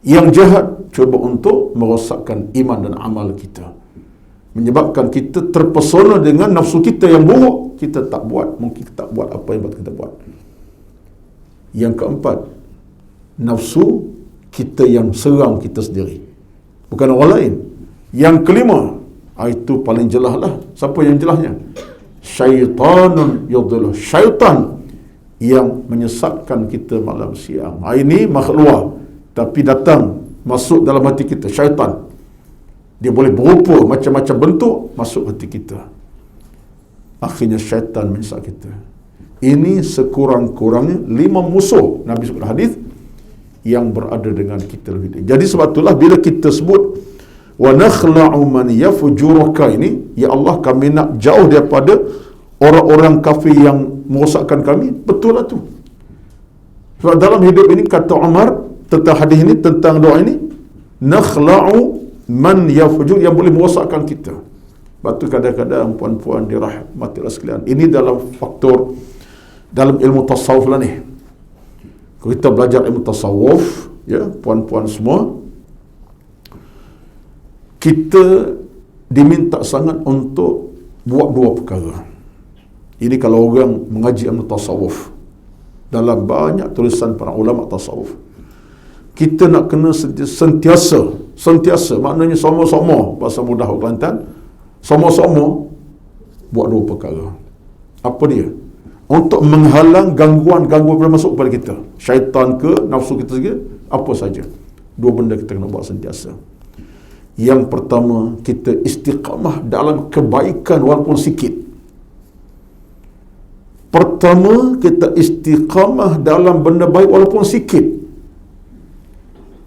yang jahat cuba untuk merosakkan iman dan amal kita. Menyebabkan kita terpesona dengan nafsu kita yang buruk. Kita tak buat. Mungkin kita tak buat apa yang kita buat. Yang keempat, nafsu kita yang serang kita sendiri. Bukan orang lain. Yang kelima, itu paling jelas lah. Siapa yang jelasnya? Syaitanun yudhillu. Syaitan yang menyesatkan kita malam siang. Ini makhluk, tapi datang masuk dalam hati kita. Syaitan. Dia boleh berupa macam-macam bentuk masuk hati kita. Akhirnya syaitan menyesat kita. Ini sekurang-kurangnya 5 musuh Nabi sebut hadis yang berada dengan kita lebih. Jadi sebab itulah bila kita sebut wa nakhla'u man yafjuruka ini, ya Allah kami nak jauh daripada orang-orang kafir yang merosakkan kami, betul lah tu. Sebab dalam hidup ini kata Umar tentang hadis ini, tentang doa ini, nakhla'u man yafjur, yang boleh merosakkan kita. Sebab tu kadang-kadang puan-puan dirahmati Allah sekalian, ini dalam faktor dalam ilmu tasawuf lah ni. Kalau kita belajar ilmu tasawuf, ya puan-puan semua, kita diminta sangat untuk buat 2 perkara. Ini kalau orang mengaji ilmu tasawuf, dalam banyak tulisan para ulama tasawuf. Kita nak kena sentiasa, maknanya sama-sama, bahasa mudah orang Kelantan, sama-sama buat dua perkara. Apa dia? Untuk menghalang gangguan-gangguan yang masuk kepada kita, syaitan ke nafsu kita sendiri, apa saja. Dua benda kita kena buat sentiasa. Yang pertama, kita istiqamah dalam kebaikan walaupun sikit. Pertama, kita istiqamah dalam benda baik walaupun sikit.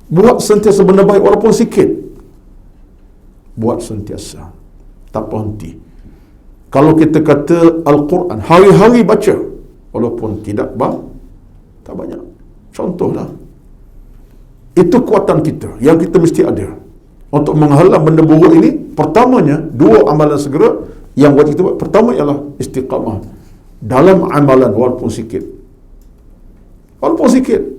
Buat sentiasa benda baik walaupun sikit. Buat sentiasa, tak berhenti. Kalau kita kata Al-Quran, hari-hari baca, walaupun tak banyak. Contohlah, itu kekuatan kita yang kita mesti ada untuk menghalang benda buruk ini. Pertamanya, dua amalan segera yang wajib kita buat. Pertama ialah istiqamah dalam amalan walaupun sikit. Walaupun sikit.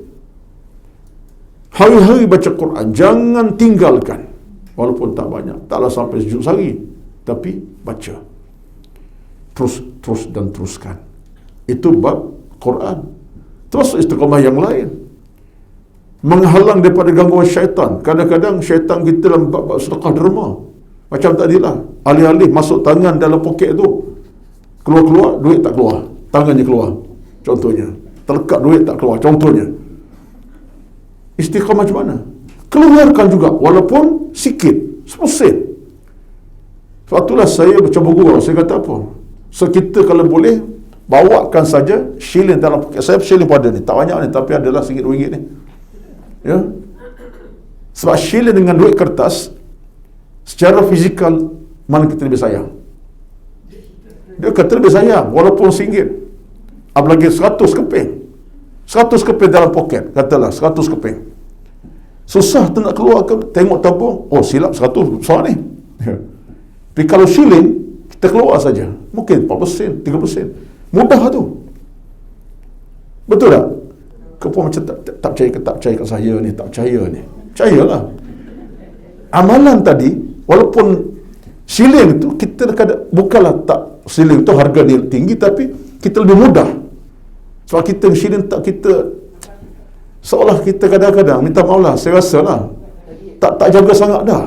Hari-hari baca Quran, jangan tinggalkan. Walaupun tak banyak, taklah sampai sejuz sehari, tapi baca. Terus dan teruskan. Itu bab Quran. Terus istiqamah yang lain, menghalang daripada gangguan syaitan. Kadang-kadang syaitan kita dalam bab sedekah derma, macam tadilah, alih-alih masuk tangan dalam poket tu, keluar-keluar, duit tak keluar, tangannya keluar, contohnya. Terlekat duit tak keluar, contohnya. Istiqamah macam mana? Keluarkan juga, walaupun sikit, 10%. Sebab itulah saya bercuba gurau, saya kata apa? So kita kalau boleh, bawakan saja shilling dalam poket. Saya shilling pada ni, tak banyak ni, tapi adalah RM1 ni. Ya. Sebab shilling dengan duit kertas, secara fizikal, mana kita lebih sayang? Dia kata lebih sayang, walaupun RM1. Apalagi 100 keping. 100 keping dalam poket, katalah 100 keping. Susah tu nak keluarkan, tengok tabung, oh silap 100 besar ni. Tapi kalau shilling, kita keluar saja, mungkin 4%, 3%. Mudah tu. Betul tak? Kau macam tak percaya kat saya ni, tak percaya ni. Percayalah. Amalan tadi, walaupun shilling tu, kita bukanlah tak, shilling tu harga dia tinggi, tapi kita lebih mudah. Sebab kita shilling tak, kita seolah kita kadang-kadang, minta maaf lah, saya rasa lah, tak jaga sangat dah.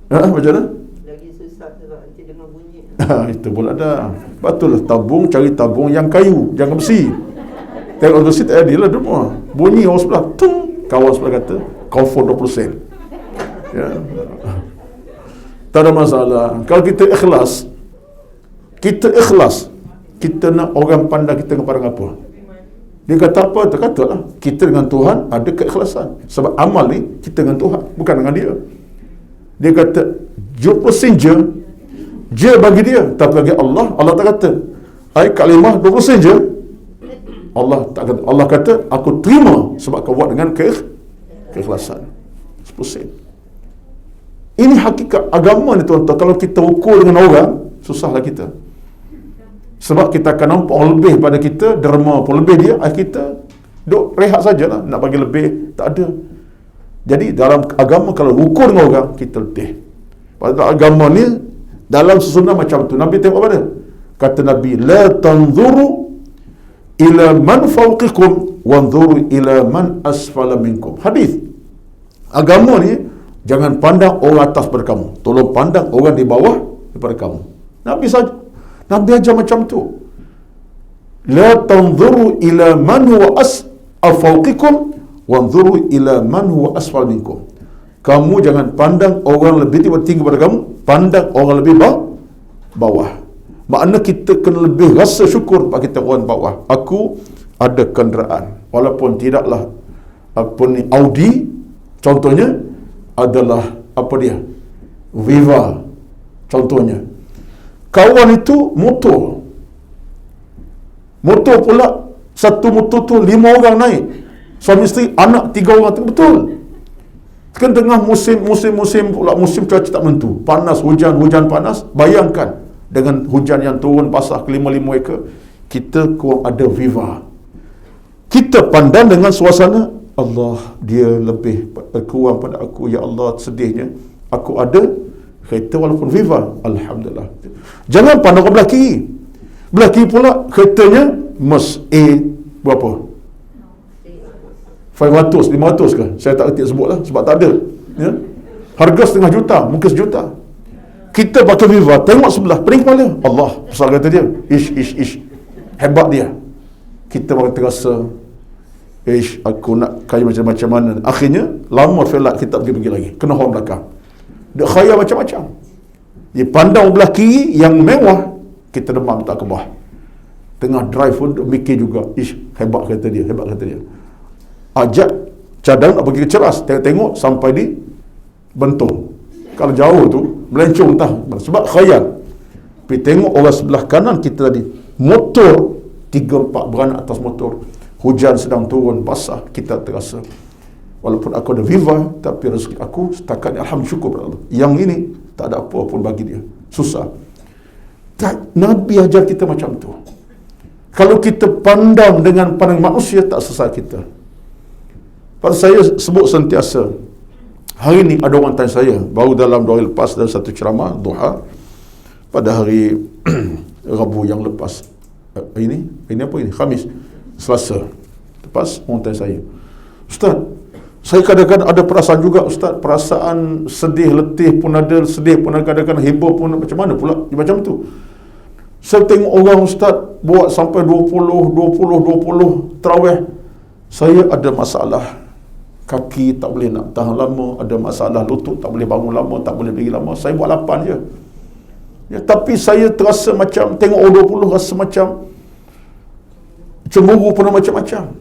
Macam mana? Lagi susah sebab nanti dengar bunyi. Itu pun ada. Betul lah, tabung, cari tabung yang kayu, jangan besi. Tengok besi tak adil lah semua. Bunyi orang sebelah, tung, kawan sebelah kata, comfort 20 sen. Ya. Tak ada masalah. Kalau kita ikhlas, kita nak orang pandang kita kepada apa? Dia kata apa? Dia kata lah, kita dengan Tuhan ada keikhlasan. Sebab amal ni, kita dengan Tuhan, bukan dengan dia. Dia kata, 20% je bagi dia, tapi bagi Allah, Allah tak kata, kalimah 20% je. Allah kata, aku terima sebab kau buat dengan keikhlasan. 10%. Ini hakikat agama ni tuan-tuan. Kalau kita ukur dengan orang, susahlah kita. Sebab kita akan nampak orang lebih pada kita, derma pun lebih dia, kita duk rehat sajalah, nak bagi lebih, tak ada. Jadi dalam agama kalau ukur dengan orang, kita letih. Pada agama ni, dalam susunan macam tu. Nabi tengok apa dia? Kata Nabi, la tanzuru ila man fawqikum wanzuru ila man asfala minkum. Hadis. Agama ni, jangan pandang orang atas pada kamu, tolong pandang orang di bawah daripada kamu. Nabi ajar macam tu. La tanzuru ila man huwa fawqikum wanzuru ila man huwa asfal minkum. Kamu jangan pandang orang lebih tinggi pada kamu, pandang orang lebih bawah. Makna kita kena lebih rasa syukur pada kita orang bawah. Aku ada kenderaan, walaupun tidaklah apa ni Audi, contohnya adalah apa dia? Viva, contohnya. Kawan itu motor pula, satu motor tu 5 orang naik, suami isteri, anak 3 orang tu, betul. Kan tengah musim pula, musim cuaca tak menentu, panas, hujan panas. Bayangkan dengan hujan yang turun basah kelima-lima ekor, kita kurang ada Viva. Kita pandang dengan suasana, Allah, dia lebih kurang pada aku, ya Allah, sedihnya aku ada kereta walaupun Viva, alhamdulillah. Jangan pandang belah kiri pula keretanya Merc A Berapa? 500, 500 ke? Saya tak kerti sebut lah, sebab tak ada. Ya? Harga setengah juta, mungkin sejuta. Kita pakai Viva, tengok sebelah, pening kepala. Allah, pasal kata dia, ish. Hebat dia. Kita bakal terasa, aku nak kaya macam mana. Akhirnya, lama felat kita pergi lagi. Kena horn belakang. Dia khayal macam-macam. Dia pandang belah kiri yang mewah, kita demam tak ke bawah. Tengah drive pun mikir juga, hebat kata dia. Ajak cadang nak pergi ke Ceras, tengok sampai di Bentong. Kalau jauh tu melencong entah sebab khayal. Pergi tengok orang sebelah kanan kita tadi, motor 3-4 beranak atas motor, hujan sedang turun basah, kita terasa walaupun aku ada Viva, tapi rezeki aku setakat ni alhamdulillah, syukur pada Allah. Yang ini tak ada apa pun bagi dia, susah. Nabi ajar kita macam tu. Kalau kita pandang dengan pandang manusia, tak selesai kita. Pasal saya sebut sentiasa, hari ni ada orang tanya saya, baru dalam 2 hari lepas dalam satu ceramah duha pada hari Rabu yang lepas, ini apa ini? Khamis, Selasa lepas, orang tanya saya, Ustaz, saya kadang-kadang ada perasaan juga Ustaz, perasaan sedih, letih pun ada, sedih pun ada, kadang-kadang hibur pun ada. Macam mana pula dia macam tu? Saya tengok orang Ustaz buat sampai 20 tarawih, saya ada masalah kaki, tak boleh nak tahan lama, ada masalah lutut, tak boleh bangun lama, tak boleh pergi lama, saya buat 8 je ya, tapi saya terasa macam tengok orang 20 rasa macam cemburu pun macam-macam.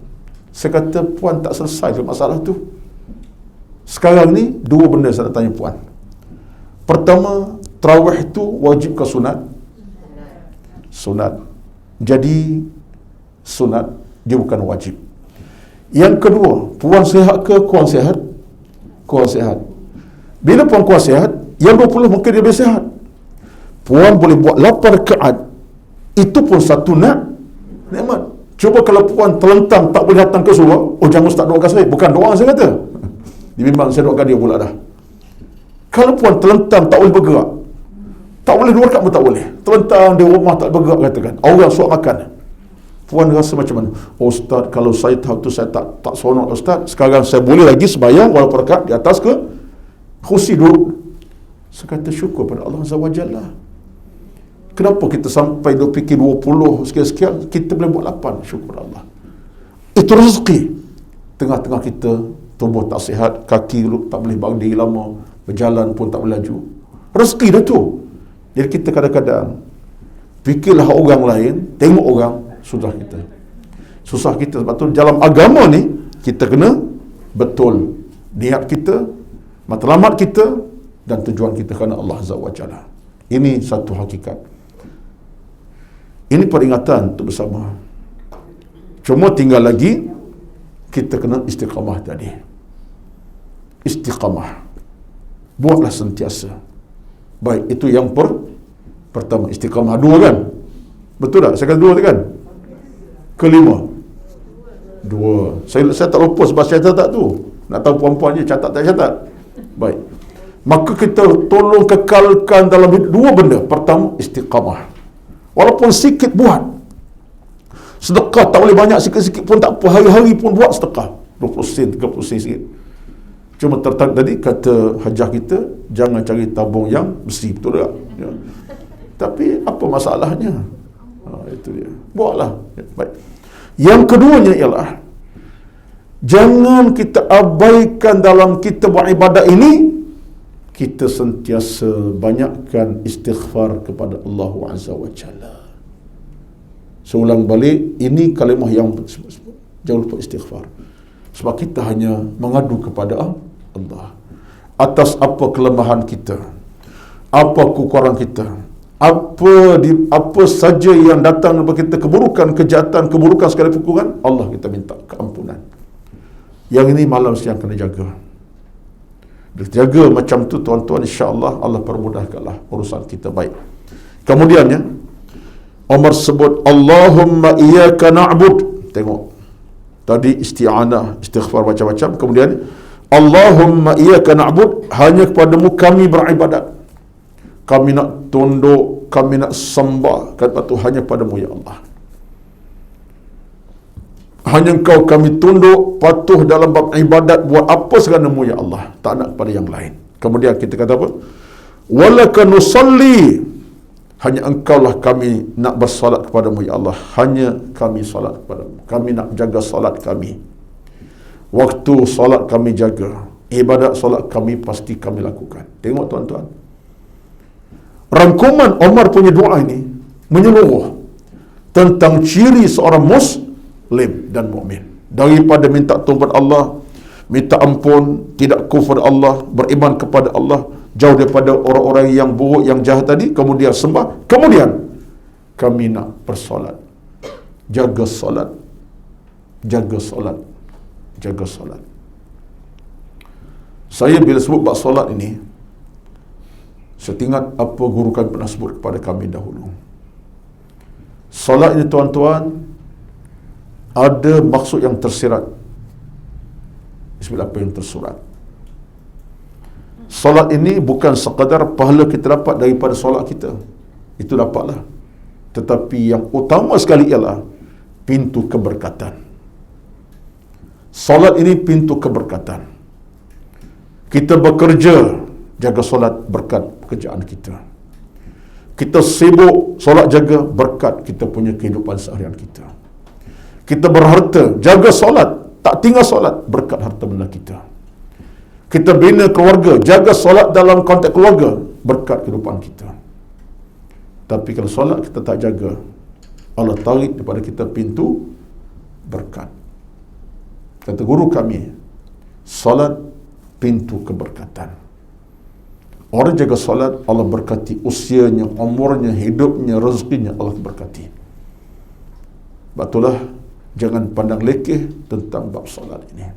Saya kata, puan tak selesai ke masalah tu. Sekarang ni 2 benda saya nak tanya puan. Pertama, tarawih tu wajib ke sunat? Sunat. Jadi sunat, dia bukan wajib. Yang kedua, puan sihat ke kurang sihat? Kurang sihat. Bila puan kurang sihat, yang 20 mungkin dia lebih sihat. Puan boleh buat 8 rakaat, itu pun satu nikmat. Cuba kalau puan terlentang tak boleh datang ke surau, jangan Ustaz doakan saya. Bukan doa saya kata, dia memang saya doakan dia pula dah. Kalau puan terlentang tak boleh bergerak, tak boleh 2 rakaat pun tak boleh, terlentang di rumah tak bergerak, katakan orang suap makan, puan rasa macam mana? Ustaz, kalau saya tahu tu saya tak seronok Ustaz. Sekarang saya boleh lagi sembahyang walaupun rakaat di atas ke kursi duduk. Saya kata syukur pada Allah Azza wa Jalla. Kenapa kita sampai dia fikir 20 sekian-sekian, kita boleh buat 8, syukur pada Allah. Itu rezeki. Tengah-tengah kita tubuh tak sihat, kaki tak boleh berdiri lama, berjalan pun tak boleh laju. Rezeki dah tu. Jadi kita kadang-kadang fikirlah orang lain, tengok orang, susah kita. Sebab tu dalam agama ni kita kena betul niat kita, matlamat kita dan tujuan kita kerana Allah Azza wa Jalla. Ini satu hakikat. Ini peringatan untuk bersama. Cuma tinggal lagi kita kena istiqamah tadi. Istiqamah. Buatlah sentiasa. Baik, itu yang pertama. Istiqamah 2 kan? Betul tak? Saya kata 2 kan? Kelima 2. Saya tak lupa sebab saya catat tu. Nak tahu puan-puan je catat tak catat. Baik. Maka kita tolong kekalkan dalam hidup 2 benda. Pertama, istiqamah. Walaupun sikit buat. Sedekah tak boleh banyak, sikit-sikit pun tak apa. Hari-hari pun buat sedekah. 20 sen, 30 sen sikit. Cuma tertarik tadi kata hajah kita, jangan cari tabung yang besi. Betul tak? Ya. Tapi apa masalahnya? Itu dia. Buatlah. Baik. Yang keduanya ialah jangan kita abaikan dalam kita buat ibadat ini, kita sentiasa banyakkan istighfar kepada Allah Azza wa Jalla. Seulang balik, ini kalimah yang jangan lupa istighfar. Sebab kita hanya mengadu kepada Allah atas apa kelemahan kita, apa kekurangan kita, apa saja yang datang kepada kita, keburukan, kejahatan, keburukan, segala kekurangan, Allah kita minta keampunan. Yang ini malam siang kena jaga. Jaga macam tu tuan-tuan, insya-Allah Allah permudahkanlah urusan kita baik. Kemudiannya Umar sebut Allahumma iyyaka na'bud. Tengok. Tadi isti'anah, istighfar macam-macam. Kemudian Allahumma iyyaka na'bud, hanya kepadamu kami beribadat. Kami nak tunduk, kami nak sembah, kata tu hanya padamu ya Allah. Hanya Engkau kami tunduk, patuh dalam bab ibadat, buat apa sekalianmu ya Allah, tak nak kepada yang lain. Kemudian kita kata apa? Walaka nusalli, hanya Engkau lah kami nak bersolat kepadamu ya Allah, hanya kami solat kepadamu, kami nak jaga solat kami, waktu solat kami jaga, ibadat solat kami pasti kami lakukan. Tengok tuan-tuan, rangkuman Umar punya doa ini menyeluruh tentang ciri seorang Muslim dan mukmin. Daripada minta taubat Allah, minta ampun, tidak kufur Allah, beriman kepada Allah, jauh daripada orang-orang yang buruk, yang jahat tadi, kemudian sembah, kemudian kami nak bersolat, jaga solat, jaga solat, jaga solat. Saya bila sebut bab solat ini, saya ingat apa guru kami pernah sebut kepada kami dahulu. Solat ini tuan-tuan ada maksud yang tersirat, apa yang tersurat. Solat ini bukan sekadar pahala kita dapat daripada solat kita, itu dapatlah, tetapi yang utama sekali ialah pintu keberkatan. Solat ini pintu keberkatan. Kita bekerja, jaga solat, berkat pekerjaan kita. Kita sibuk, solat jaga, berkat kita punya kehidupan seharian kita. Kita berharta, jaga solat, tak tinggal solat, berkat harta benda kita. Kita bina keluarga, jaga solat dalam konteks keluarga, berkat kehidupan kita. Tapi kalau solat kita tak jaga, Allah tarik daripada kita pintu berkat. Kata guru kami, solat pintu keberkatan. Orang jaga solat, Allah berkati usianya, umurnya, hidupnya, rezekinya, Allah berkati. Itulah, jangan pandang lekeh tentang bab solat ini.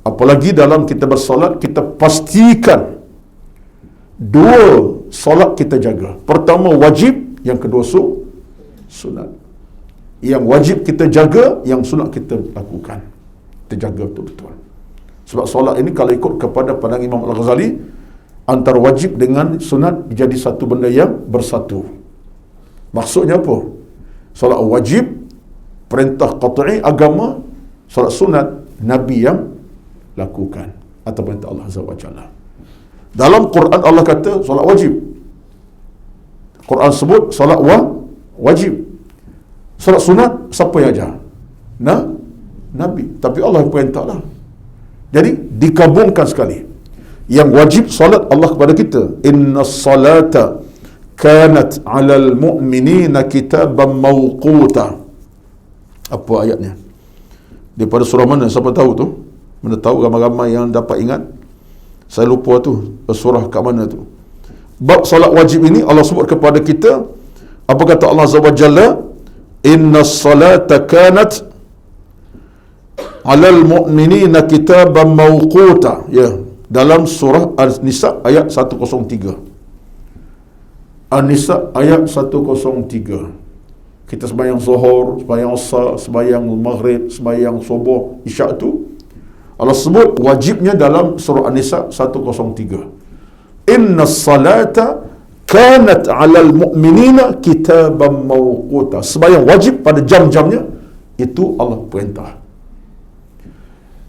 Apalagi dalam kita bersolat, kita pastikan dua solat kita jaga. Pertama wajib, yang kedua sunat. Yang wajib kita jaga, yang sunat kita lakukan. Kita jaga betul-betul. Sebab solat ini kalau ikut kepada pandangan Imam Al-Ghazali, antara wajib dengan sunat jadi satu benda yang bersatu. Maksudnya apa? Solat wajib, perintah qat'i agama, solat sunat Nabi yang lakukan atau perintah Allah Azza wa Jalla. Dalam Quran Allah kata solat wajib. Quran sebut solat wajib. Solat sunat siapa yang ajar? Nabi. Tapi Allah perintahlah. Jadi digabungkan sekali. Yang wajib solat Allah kepada kita. Inna salata kanat 'alal mu'minina kitaban mawquta. Apa ayatnya? Daripada surah mana? Siapa tahu tu? Mana tahu ramai-ramai yang dapat ingat? Saya lupa tu. Surah kat mana tu? Bab solat wajib ini Allah sebut kepada kita. Apa kata Allah Azza wa Jalla? Inna salata kanat 'alal mu'minina kitaban mawquta. Ya, dalam surah An-Nisa ayat 103. An-Nisa ayat 103. Kita sembahyang zuhur, sembahyang asar, sembahyang maghrib, sembahyang subuh, isyak tu Allah sebut wajibnya dalam surah An-Nisa 103. Inna salata kanat 'alal mu'minina kitaban mawquta. Sembahyang wajib pada jam-jamnya, itu Allah perintah.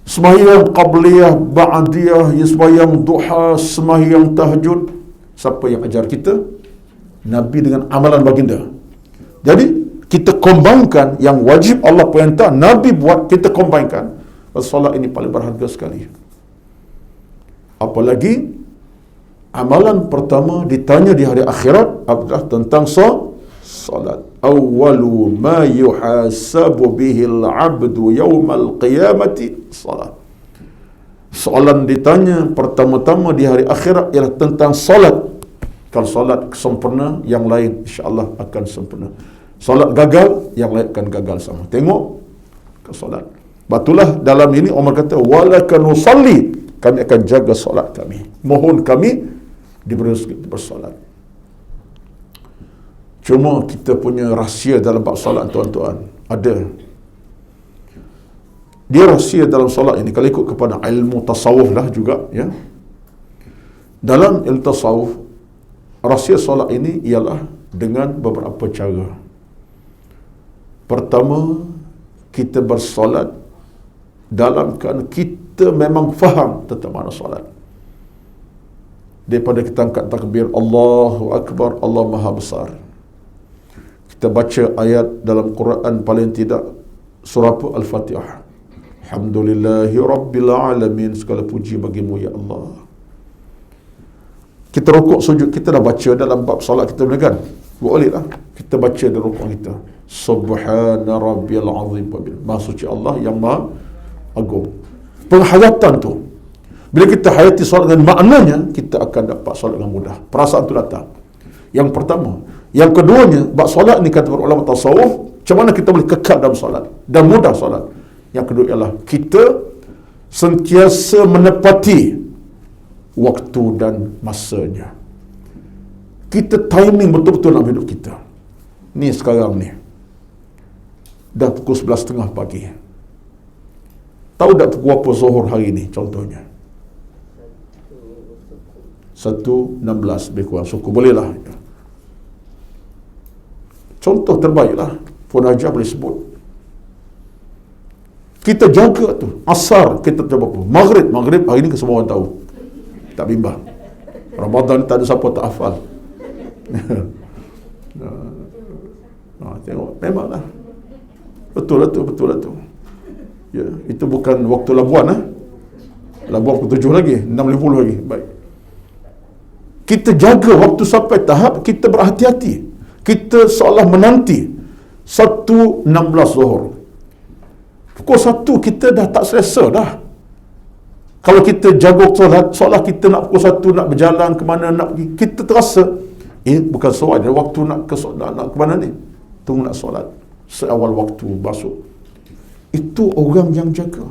Sembahyang qabliyah, ba'diyah, sembahyang duha, sembahyang tahajud, siapa yang ajar kita? Nabi dengan amalan baginda. Jadi kita kombinkan yang wajib Allah perintah, Nabi buat, kita kombinkan. Solat ini paling berharga sekali. Apalagi amalan pertama ditanya di hari akhirat adalah tentang solat. Awwalu ma yuhasabu bihil abdu yawmal qiyamati salat. Soalan ditanya pertama-tama di hari akhirat ialah tentang solat. Kalau solat sempurna, yang lain insya-Allah akan sempurna. Solat gagal, yang lain akan gagal sama. Tengok ke solat. Batulah dalam ini Umar kata walaka nusalli, kami akan jaga solat kami. Mohon kami diberi rezeki bersolat. Cuma kita punya rahsia dalam bab solat tuan-tuan. Ada. Dia rahsia dalam solat ini kalau ikut kepada ilmu tasawuf lah juga, ya. Dalam ilmu tasawuf, rahsia solat ini ialah dengan beberapa cara. Pertama, kita bersolat dalam keadaan kita memang faham tentang mana solat. Daripada kita angkat takbir Allahu Akbar, Allah Maha Besar, kita baca ayat dalam Quran paling tidak surah Al-Fatihah, Alhamdulillahi Rabbil Alamin, segala puji bagimu ya Allah. Kita rukuk sujud, kita dah baca dalam bab salat kita benar kan? Boleh lah kita baca di rukuk kita, Subhana Rabbiyal Azim, Maha suci Allah yang Maha Agung. Penghayatan tu, bila kita hayati solat dengan maknanya, kita akan dapat solat dengan mudah. Perasaan tu datang. Yang pertama. Yang keduanya, bab solat ni kata para ulama tasawuf, macam mana kita boleh kekal dalam solat dan mudah solat. Yang kedua ialah kita sentiasa menepati waktu dan masanya. Kita timing betul-betul dalam hidup kita. Ni sekarang ni dah pukul 11.30 pagi. Tahu tak pukul apa zuhur hari ni contohnya? 1.16 lebih kurang. Suku boleh lah. Contoh terbaik lah, Puan Hajar boleh sebut. Kita jaga tu. Asar kita coba apa? Maghrib hari ni ke semua orang tahu. Tak bimbang. Ramadan tak ada siapa tak hafal. Tengok, memanglah. Betul lah tu. Ya, itu bukan waktu Labuan Labuan pukul 7 lagi, 6.50 lagi. Baik. Kita jaga waktu sampai tahap kita berhati-hati. Kita seolah menanti 1.16 zuhur. Pukul 1 kita dah tak selesa dah. Kalau kita jaga solat, seolah kita nak pukul 1 nak berjalan ke mana nak pergi, kita terasa bukan solat, ada waktu nak ke mana ni. Tunggu nak solat. Seawal waktu masuk. Itu orang yang jaga.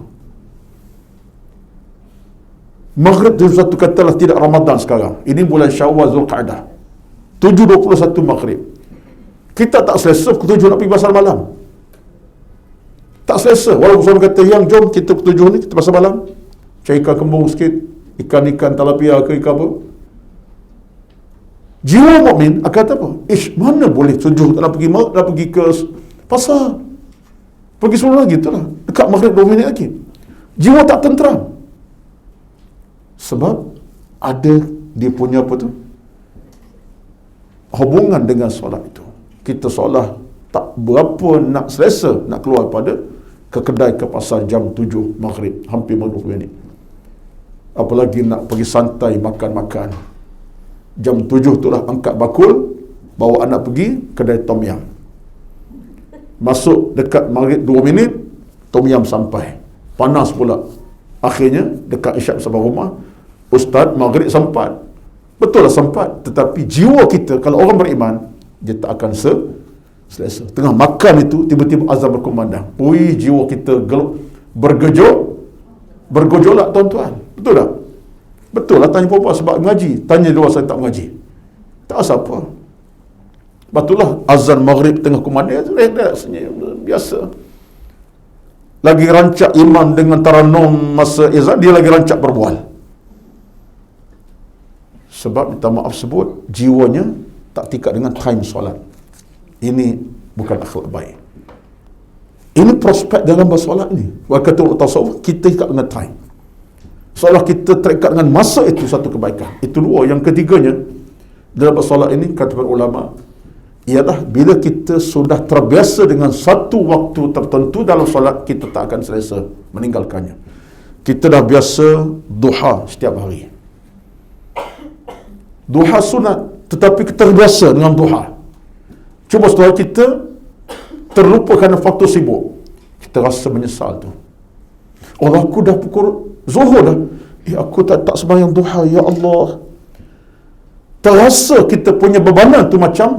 Maghrib tu satu katalah tidak Ramadan sekarang. Ini bulan Syawal Zulqa'dah. 7.21 Maghrib. Kita tak selesa pukul 7 nak pergi pasar malam. Tak selesa. Walaupun suami kata, yang jom kita pukul 7 ni kita pasar malam. Cari ikan kembung sikit, ikan talapia ke ikan apa. Jiwa mukmin akan kata apa? Mana boleh 7 nak pergi ke pasar. Pergi sebelum lagi tu lah. Dekat maghrib 2 minit lagi. Jiwa tak tenteram. Sebab ada dia punya apa tu? Hubungan dengan solat itu. Kita seolah tak berapa nak selesa nak keluar pada ke kedai ke pasar jam 7 maghrib, hampir 20 minit. Apalagi nak pergi santai makan-makan. Jam 7 tu lah angkat bakul, bawa anak pergi kedai tom yam. Masuk dekat maghrib 2 minit, tom yam sampai. Panas pula. Akhirnya dekat isyak sampai rumah, ustaz maghrib sempat. Betul lah sempat, tetapi jiwa kita kalau orang beriman, dia tak akan selesa. Tengah makan itu tiba-tiba azan berkumandang. Ui, jiwa kita bergejolak tuan-tuan. Betul tak? Betul lah tanya perempuan sebab mengaji. Tanya dia saya tak mengaji. Tak rasa apa. Betullah azan maghrib tengah kumandang, senyum biasa. Lagi rancak imam dengan taranum masa izan, dia lagi rancak berbual. Sebab minta maaf sebut, jiwanya tak tingkat dengan time solat. Ini bukan akhlak baik. Ini prospek dalam bersolat ni. Kata orang tasawuf, kita tingkat dengan time. Seolah kita terikat dengan masa itu satu kebaikan. Itu dua. Yang ketiganya, dalam bersolat ini, kata para ulama, ialah bila kita sudah terbiasa dengan satu waktu tertentu dalam solat, kita tak akan selesa meninggalkannya. Kita dah biasa duha setiap hari. Duha sunat, tetapi kita terbiasa dengan duha. Cuma setelah kita terlupa kerana faktor sibuk, kita rasa menyesal tu. Allah, aku dah pukul zuhur dah. Aku tak sembahyang duha, ya Allah. Terasa kita punya bebanan tu macam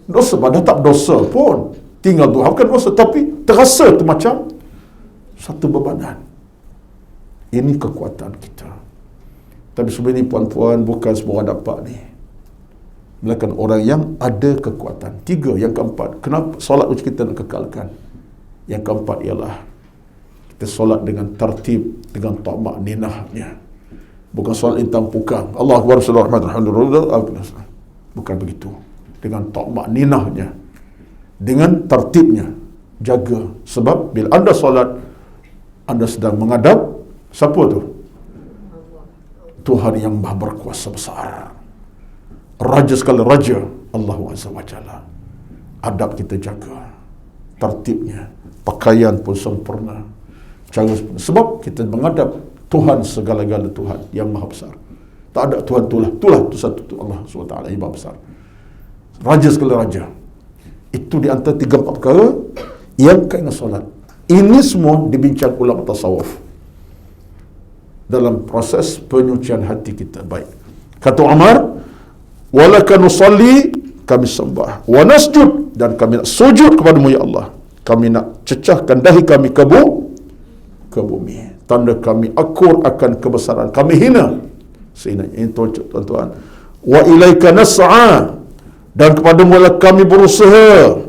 dosa. Padahal tak dosa pun. Tinggal duha bukan dosa, tapi terasa tu macam satu bebanan. Ini kekuatan kita. Tapi sebenarnya puan-puan, bukan semua orang dapat ni. Melainkan orang yang ada kekuatan. 3, yang keempat. Kenapa solat macam kita nak kekalkan? Yang keempat ialah kita solat dengan tertib, dengan tamak ninahnya. Bukan solat intang pukang. Allah Akbar, alhamdulillah. Bukan begitu. Dengan tamak ninahnya. Dengan tertibnya. jaga. Sebab bila anda solat, anda sedang menghadap siapa tu? Tuhan yang maha berkuasa besar, Raja segala Raja, Allah Azza wa Jalla. Adab kita jaga, tertibnya, pakaian pun sempurna, cara, sebab kita menghadap Tuhan segala-gala, Tuhan yang maha besar. Tak ada Tuhan itulah tu satu tu, Allah SWT yang maha besar, Raja segala Raja. Itu di antara 3-4 perkara yang kaitan solat. Ini semua dibincang ulama tasawuf dalam proses penyucian hati kita. Baik, kata Umar, walaka nusalli, kami sembah, wa nasjud, dan kami nak sujud kepadamu ya Allah, kami nak cecahkan dahi kami ke bumi, tanda kami akur akan kebesaran, kami hina sehina. Ini tuan-tuan, wa ilaika nas'a, dan kepadamu lah kami berusaha.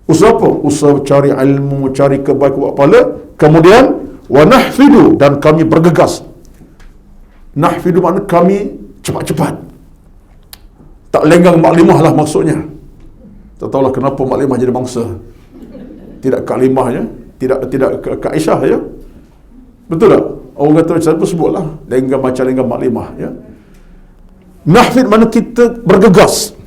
Usaha apa? Usaha cari ilmu, cari kebaikan buat pahala. Kemudian wa nahfidu, dan kami bergegas. Nahfidu makna kami cepat-cepat, tak lenggang maklimah lah maksudnya. Tak tahulah kenapa maklimah jadi bangsa, tidak kalimahnya, tidak ke Aisyah ya. Betul tak? Orang kata macam apa sebutlah, lenggang macam lenggang maklimah ya. Nahfid mana kita bergegas,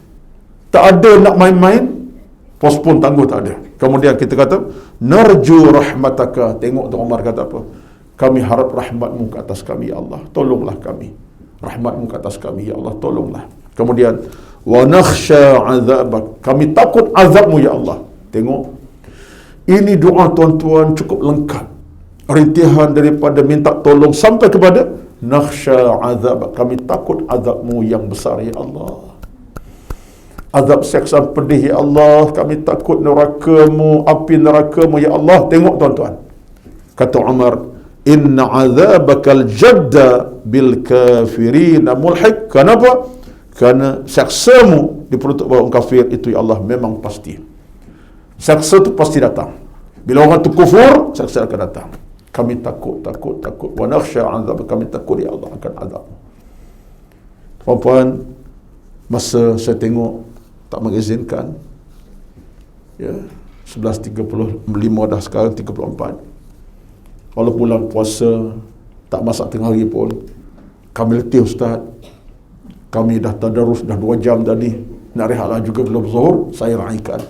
tak ada nak main-main, postpone tangguh, tak ada. Kemudian kita kata narju rahmataka, tengok tu Umar kata apa, kami harap rahmatmu ke atas kami ya Allah, tolonglah kami, rahmatmu ke atas kami ya Allah, tolonglah. Kemudian wa nakhsha azabak, kami takut azabmu ya Allah. Tengok, ini doa tuan-tuan cukup lengkap, rintihan daripada minta tolong sampai kepada nakhsha azabak, kami takut azabmu yang besar ya Allah, azab seksa pedih ya Allah, kami takut nerakamu, api nerakamu ya Allah. Tengok tuan-tuan, kata Umar, inna azabakal jadda bil kafirina mulhik. Kenapa? Kerana seksamu di peruntuk orang kafir itu ya Allah memang pasti. Seksa itu pasti datang. Bila orang itu kufur, seksa akan datang. Kami takut. Wa nakhsha azab, kami takut ya Allah akan azab. Puan-puan, masa saya tengok tak mengizinkan ya, 11.35 dah, sekarang 34. Kalau bulan puasa tak masak tengah hari pun, kami letih Ustaz, kami dah tadarus dah 2 jam tadi, nak rehatlah juga belum zuhur, saya raikan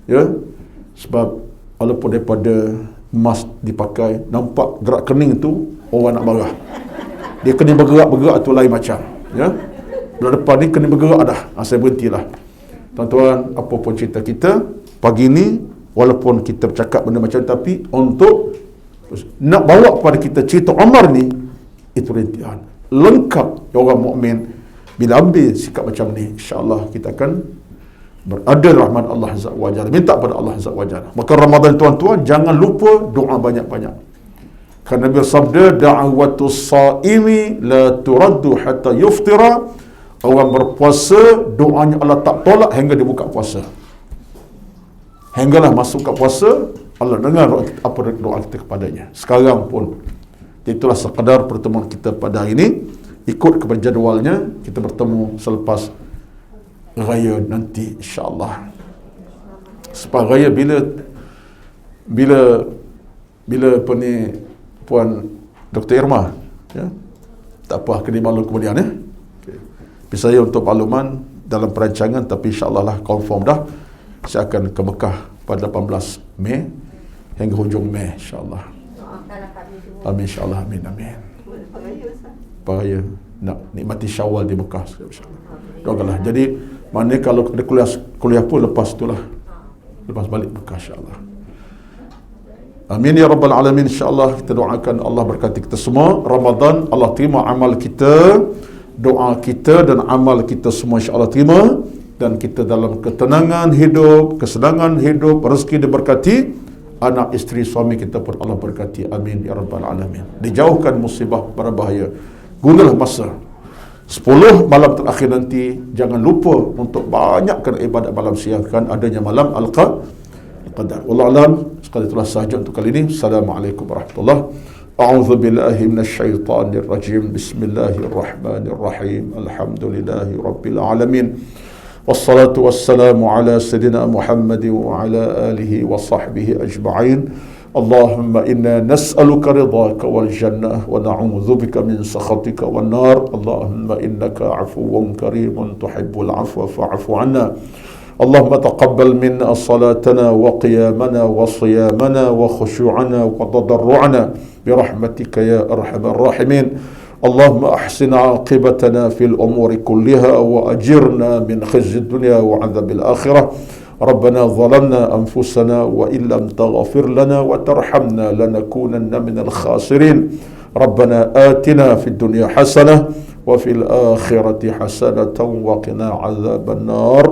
ya. Sebab walaupun daripada mask dipakai, nampak gerak kening tu orang nak marah, dia kening bergerak tu lain macam ya. Bulan depan ni kening bergerak dah, saya berhentilah. Tuan-tuan, apa pun cerita kita pagi ni, walaupun kita bercakap benda macam, tapi untuk nak bawa kepada kita cerita Umar ni, itu rintihan lengkap orang mukmin. Bila ambil sikap macam ni, insya-Allah kita akan berada rahmat Allah Azza wa Jalla, minta pada Allah Azza wa Jalla. Maka Ramadan tuan-tuan, jangan lupa doa banyak-banyak. Kerana Nabi sabda, da'watus saimi la turaddu hatta yuftira. Orang berpuasa, doanya Allah tak tolak hingga dia buka puasa. Hinggalah masuk ke puasa, Allah dengar apa doa kita kepadanya. Sekarang pun, itulah sekadar pertemuan kita pada hari ini. Ikut kepada jadualnya, kita bertemu selepas raya nanti insya-Allah. Selepas raya bila apa ni Puan Dr. Irma ya. Tak apa, kena maklum kemudian ya. Okay. Saya untuk makluman dalam perancangan, tapi insya-Allah lah confirm dah, saya akan ke Mekah pada 18 Mei hingga hujung Mei insya-Allah. Amin insya-Allah, amin. Raya nak nikmati Syawal di Mekah insya-Allah. Doakanlah. Jadi maknanya kalau ada kuliah pun lepas itulah, lepas balik Mekah insya-Allah. Amin ya rabbal alamin. InsyaAllah kita doakan Allah berkati kita semua. Ramadan Allah terima amal kita, doa kita dan amal kita semua insyaAllah terima, dan kita dalam ketenangan hidup, kesenangan hidup, rezeki diberkati, anak isteri suami kita pun Allah berkati. Amin ya rabbal alamin. Dijauhkan musibah berbahaya. Gunalah masa 10 malam terakhir nanti, jangan lupa untuk banyakkan ibadat malam siang, kan adanya malam Al-Qadar. Wallahu alam. Sekali itulah sahaja untuk kali ini. Assalamualaikum warahmatullahi wabarakatuh. A'udzu billahi minasyaitonir rajim. Bismillahirrahmanirrahim. Alhamdulillahi rabbil alamin. والصلاة والسلام على سيدنا محمد وعلى آله وصحبه أجمعين. اللهم إنا نسألك رضاك والجنة ونعوذ بك من سخطك والنار. اللهم إنك عفو كريم تحب العفو فاعف عنا. اللهم تقبل منا صلاتنا وقيامنا وصيامنا وخشوعنا وتضرعنا برحمتك يا أرحم الراحمين. اللهم أحسن عاقبتنا في الأمور كلها وأجرنا من خزي الدنيا وعذاب الآخرة. ربنا ظلمنا أنفسنا وإن لم تغفر لنا وترحمنا لنكونن من الخاسرين. ربنا آتنا في الدنيا حسنة وفي الآخرة حسنة وقنا عذاب النار.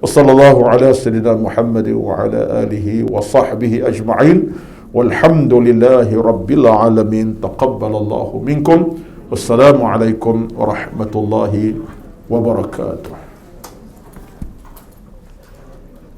وصلى الله على سيدنا محمد وعلى آله وصحبه أجمعين، والحمد لله رب العالمين. تقبل الله منكم، والسلام عليكم ورحمة الله وبركاته.